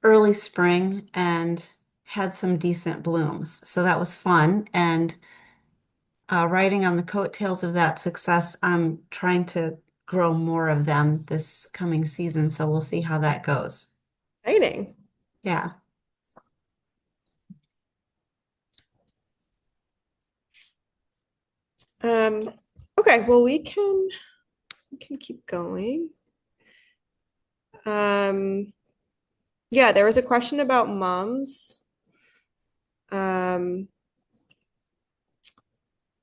early spring and had some decent blooms. So that was fun. And riding on the coattails of that success, I'm trying to grow more of them this coming season. So we'll see how that goes. Exciting. Yeah. Um, okay, well we can keep going. Um, yeah, there was a question about mums. Um,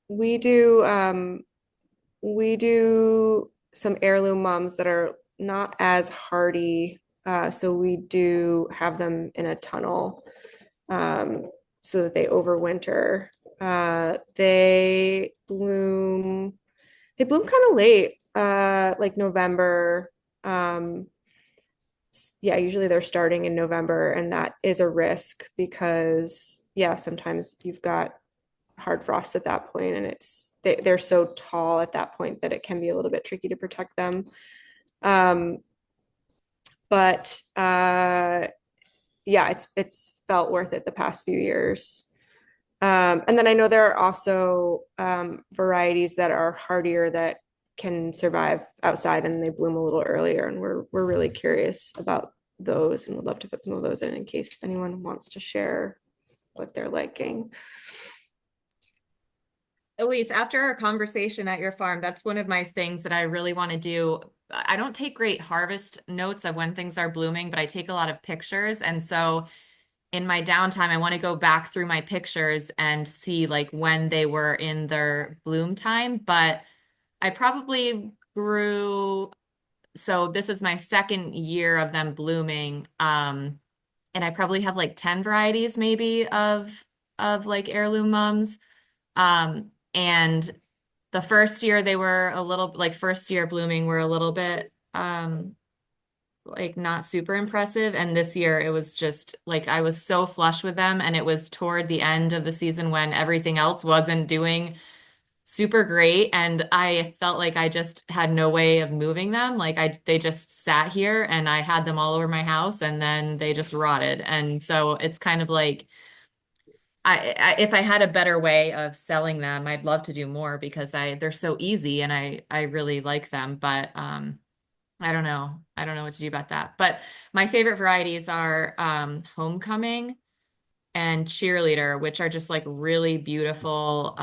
we do we do some heirloom mums that are not as hardy. So we do have them in a tunnel um, so that they overwinter. They bloom kind of late, like November. Um, yeah, usually they're starting in November, and that is a risk because, yeah, sometimes you've got hard frost at that point, and they're so tall at that point that it can be a little bit tricky to protect them. Um, but yeah, it's felt worth it the past few years. And then I know there are also varieties that are hardier that can survive outside and they bloom a little earlier. And we're really curious about those and would love to put some of those in case anyone wants to share what they're liking. Elise, after our conversation at your farm, that's one of my things that I really want to do. I don't take great harvest notes of when things are blooming, but I take a lot of pictures. And so in my downtime, I want to go back through my pictures and see like when they were in their bloom time. But I probably grew, so this is my second year of them blooming. And I probably have like 10 varieties maybe of like heirloom mums. And the first year they were a little like first year blooming were a little bit like not super impressive. And this year it was just like I was so flush with them. And it was toward the end of the season when everything else wasn't doing super great. And I felt like I just had no way of moving them. Like they just sat here and I had them all over my house and then they just rotted. And so it's kind of like if I had a better way of selling them, I'd love to do more because they're so easy and I really like them. But I don't know. I don't know what to do about that. But my favorite varieties are Homecoming, and cheerleader, which are just like really beautiful.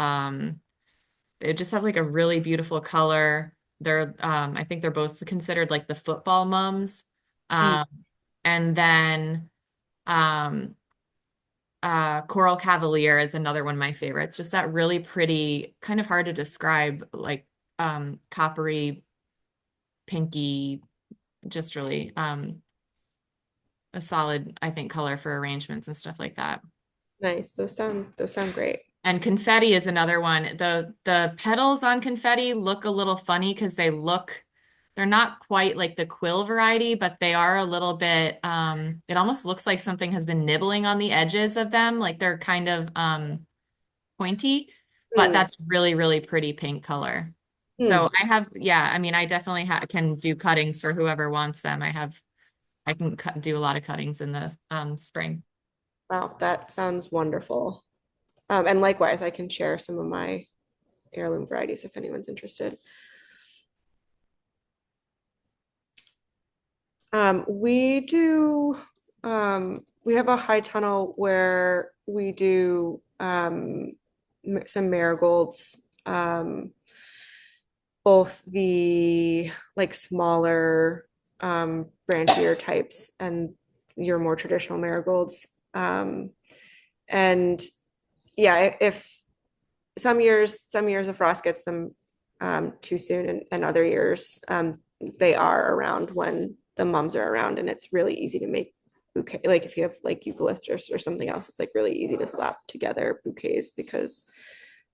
They just have like a really beautiful color. They're I think they're both considered like the football mums. Mm. Um, and then um Coral Cavalier is another one of my favorites. Just that really pretty, kind of hard to describe, like coppery, pinky, just really a solid, I think, color for arrangements and stuff like that. Nice. Those sound great. And confetti is another one. The petals on confetti look a little funny because they're not quite like the quill variety, but they are a little bit it almost looks like something has been nibbling on the edges of them, like they're kind of pointy, but Mm. that's really, really pretty pink color. Mm. So I have, yeah, I mean, I definitely can do cuttings for whoever wants them. I can do a lot of cuttings in the spring. Wow, that sounds wonderful. And likewise, I can share some of my heirloom varieties if anyone's interested. We do, we have a high tunnel where we do some marigolds, both the like smaller, branchier types and your more traditional marigolds. And yeah, if some years a frost gets them too soon, and other years they are around when the mums are around, and it's really easy to make bouquet. Like if you have like eucalyptus or something else, it's like really easy to slap together bouquets because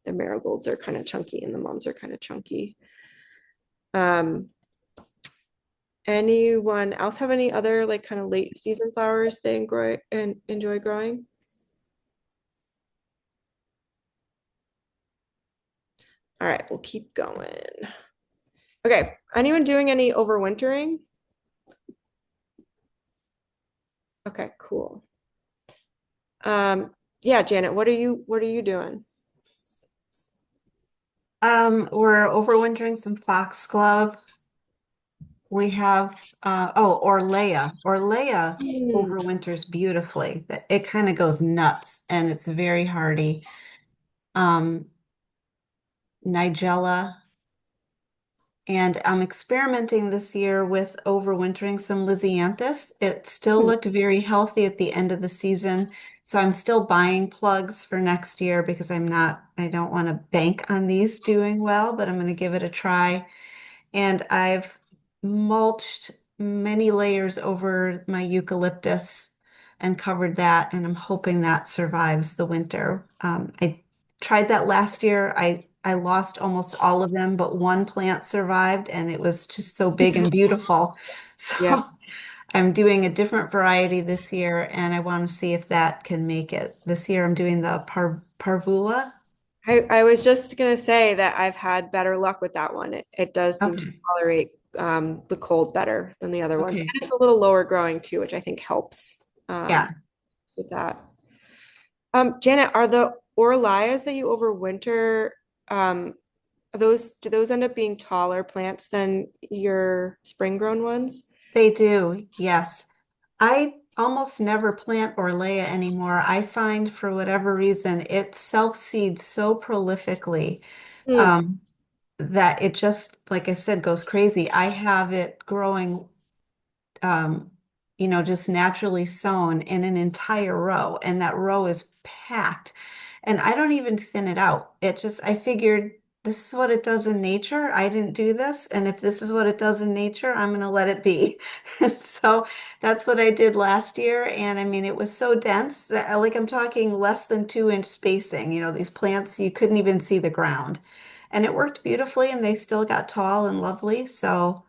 the marigolds are kind of chunky and the mums are kind of chunky. Um, anyone else have any other like kind of late season flowers they enjoy growing? All right, we'll keep going. Okay, anyone doing any overwintering? Okay, cool. Yeah, Janet, what are you doing? We're overwintering some foxglove. We have Orlea. Orlea Mm. overwinters beautifully. It kind of goes nuts and it's very hardy. Um, Nigella. And I'm experimenting this year with overwintering some Lysianthus. It still looked very healthy at the end of the season. So I'm still buying plugs for next year because I don't want to bank on these doing well, but I'm going to give it a try. And I've mulched many layers over my eucalyptus and covered that, and I'm hoping that survives the winter. I tried that last year. I lost almost all of them, but one plant survived, and it was just so big and beautiful. Yeah. So I'm doing a different variety this year, and I want to see if that can make it. This year I'm doing the Parvula. I was just gonna say that I've had better luck with that one. It does seem to Okay. tolerate the cold better than the other ones. And Okay. it's a little lower growing too, which I think helps Yeah. with that. Janet, are the Orlias that you overwinter, do those end up being taller plants than your spring grown ones? They do. Yes. I almost never plant Orlea anymore. I find for whatever reason it self-seeds so prolifically Hmm. um, that it just, like I said, goes crazy. I have it growing, um, just naturally sown in an entire row, and that row is packed. And I don't even thin it out. I figured this is what it does in nature. I didn't do this. And if this is what it does in nature, I'm going to let it be. And so that's what I did last year. And I mean, it was so dense that, like, I'm talking less than 2 inch spacing. These plants, you couldn't even see the ground. And it worked beautifully, and they still got tall and lovely. So,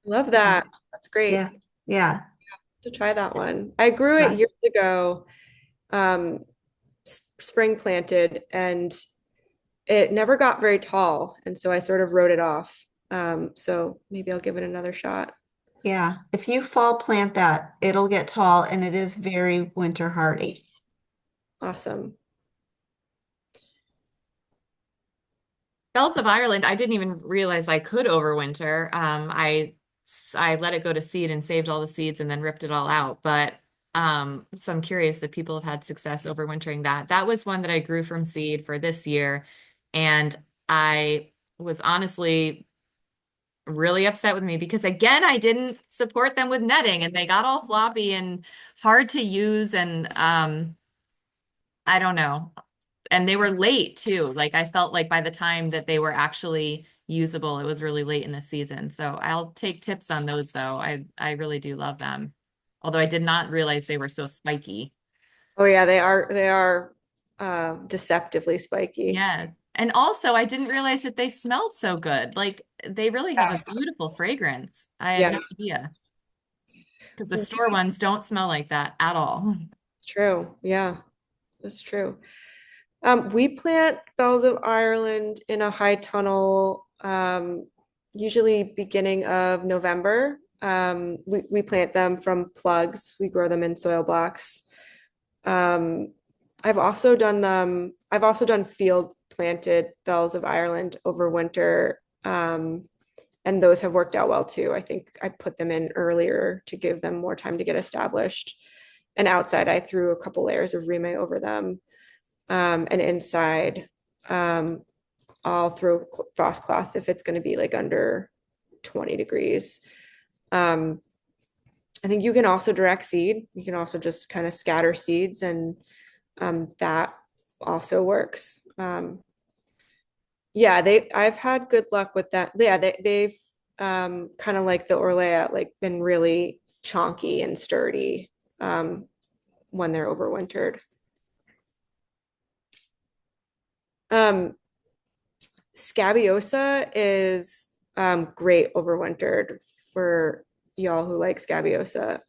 Love um, that. That's great. yeah, yeah, To try that one. I grew it yeah. years ago, um, spring planted, and it never got very tall, and so I sort of wrote it off. So maybe I'll give it another shot. Yeah. If you fall plant that, it'll get tall, and it is very winter hardy. Awesome. Bells of Ireland, I didn't even realize I could overwinter. I let it go to seed and saved all the seeds and then ripped it all out. But So I'm curious if people have had success overwintering that. That was one that I grew from seed for this year. And I was honestly really upset with me because again, I didn't support them with netting and they got all floppy and hard to use. And I don't know. And they were late too. Like I felt like by the time that they were actually usable, it was really late in the season. So I'll take tips on those though. I really do love them. Although I did not realize they were so spiky. Oh yeah, they are deceptively spiky. Yeah. And also I didn't realize that they smelled so good. Like they really have a beautiful fragrance. I had Yeah, no idea because the store ones don't smell like that at all. it's true. Yeah, that's true. We plant bells of Ireland in a high tunnel, usually beginning of November. We plant them from plugs. We grow them in soil blocks. Um, I've also done field planted bells of Ireland over winter. And those have worked out well too. I think I put them in earlier to give them more time to get established. And outside, I threw a couple layers of reме over them. And inside, I'll throw frost cloth if it's going to be like under 20 degrees. Um, I think you can also direct seed. You can also just kind of scatter seeds, and that also works. Yeah, I've had good luck with that. Yeah, they've kind of like the Orlea, like been really chonky and sturdy when they're overwintered. Scabiosa is great overwintered for y'all who like scabiosa.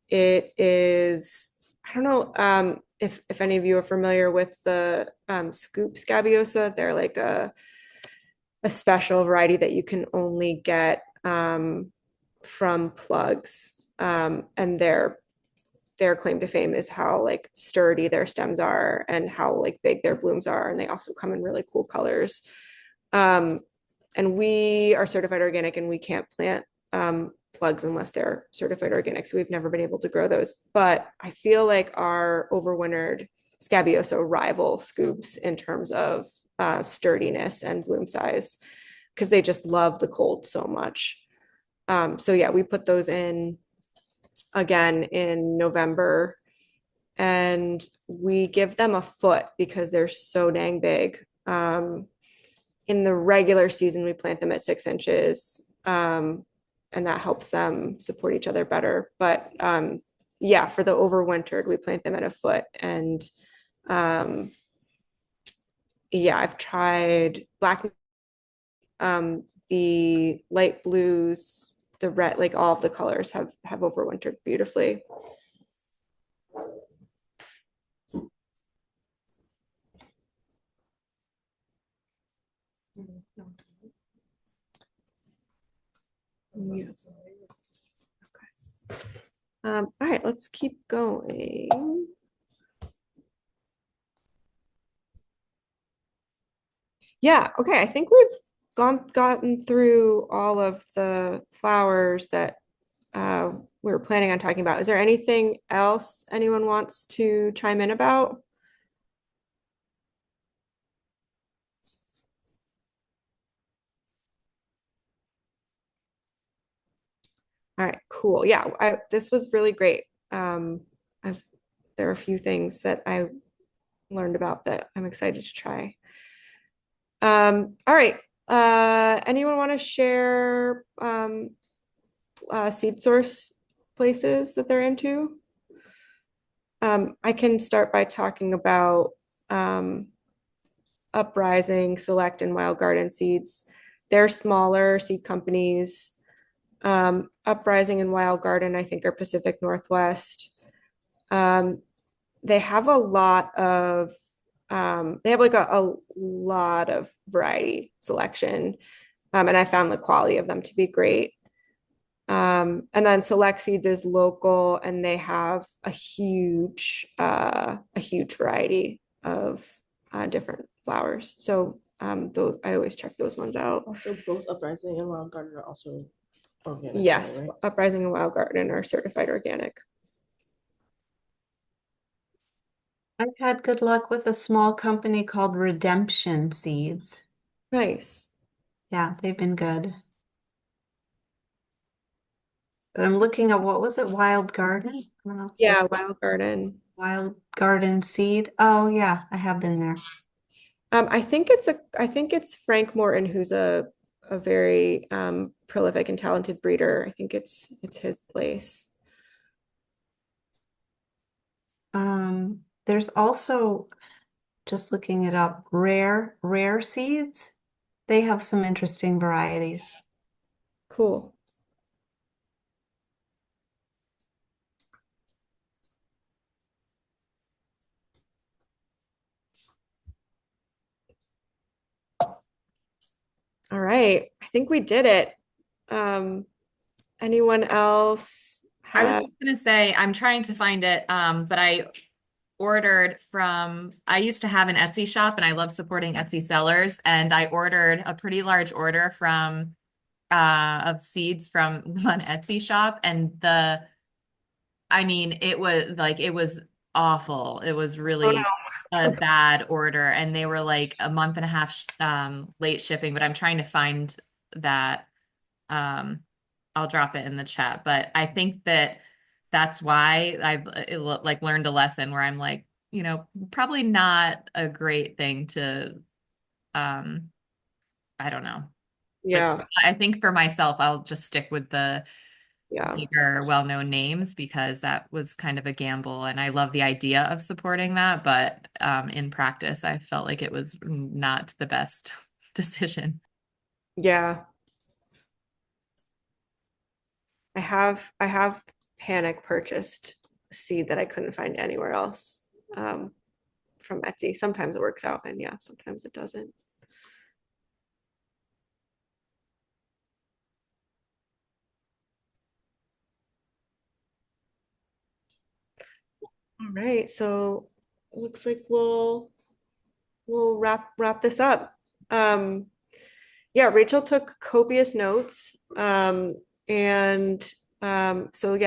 It is, I don't know if any of you are familiar with the scoop scabiosa. They're like a special variety that you can only get from plugs. And their claim to fame is how like sturdy their stems are and how like big their blooms are. And they also come in really cool colors. And we are certified organic and we can't plant plugs unless they're certified organic. So we've never been able to grow those. But I feel like our overwintered scabiosa rival scoops in terms of sturdiness and bloom size because they just love the cold so much. So yeah, we put those in again in November and we give them a foot because they're so dang big. In the regular season, we plant them at 6 inches, and that helps them support each other better. But yeah, for the overwintered, we plant them at a foot. And yeah, I've tried black, the light blues, the red, like all of the colors have overwintered beautifully. Yeah. Okay. All right, let's keep going. Yeah, okay. I think we've gotten through all of the flowers that we were planning on talking about. Is there anything else anyone wants to chime in about? All right, cool. Yeah, this was really great. I've there are a few things that I learned about that I'm excited to try. All right. Anyone want to share seed source places that they're into? I can start by talking about Uprising, Select, and Wild Garden Seeds. They're smaller seed companies. Uprising and Wild Garden, I think, are Pacific Northwest. They have a lot of they have like a lot of variety selection, and I found the quality of them to be great. And then Select Seeds is local, and they have a huge variety of different flowers. So I always check those ones out. Also, both Uprising and Wild Garden are also organic. Yes, right? Uprising and Wild Garden are certified organic. I've had good luck with a small company called Redemption Seeds. Nice. Yeah, they've been good. But I'm looking at, what was it? Wild Garden? Yeah, Wild Garden. Wild Garden Seed. Oh yeah, I have been there. I think it's Frank Morton who's a very prolific and talented breeder. I think it's his place. There's also, just looking it up, Rare Seeds. They have some interesting varieties. Cool. All right. I think we did it. Anyone else I was have? just gonna say I'm trying to find it, but I ordered from, I used to have an Etsy shop and I love supporting Etsy sellers, and I ordered a pretty large order from of seeds from one Etsy shop, and I mean, it was awful. It was Oh really a no. bad order, and they were like a month and a half late shipping, but I'm trying to find that. Um, I'll drop it in the chat, but I think that that's why like learned a lesson where I'm like, probably not a great thing to, um, I don't know. Like, Yeah. I think for myself, I'll just stick with the Yeah. bigger, well-known names because that was kind of a gamble, and I love the idea of supporting that, but in practice, I felt like it was not the best decision. Yeah. I have panic purchased a seed that I couldn't find anywhere else from Etsy. Sometimes it works out, and yeah, sometimes it doesn't. All right, so it looks like we'll wrap this up. Um, yeah, Rachel took copious notes, and so yeah.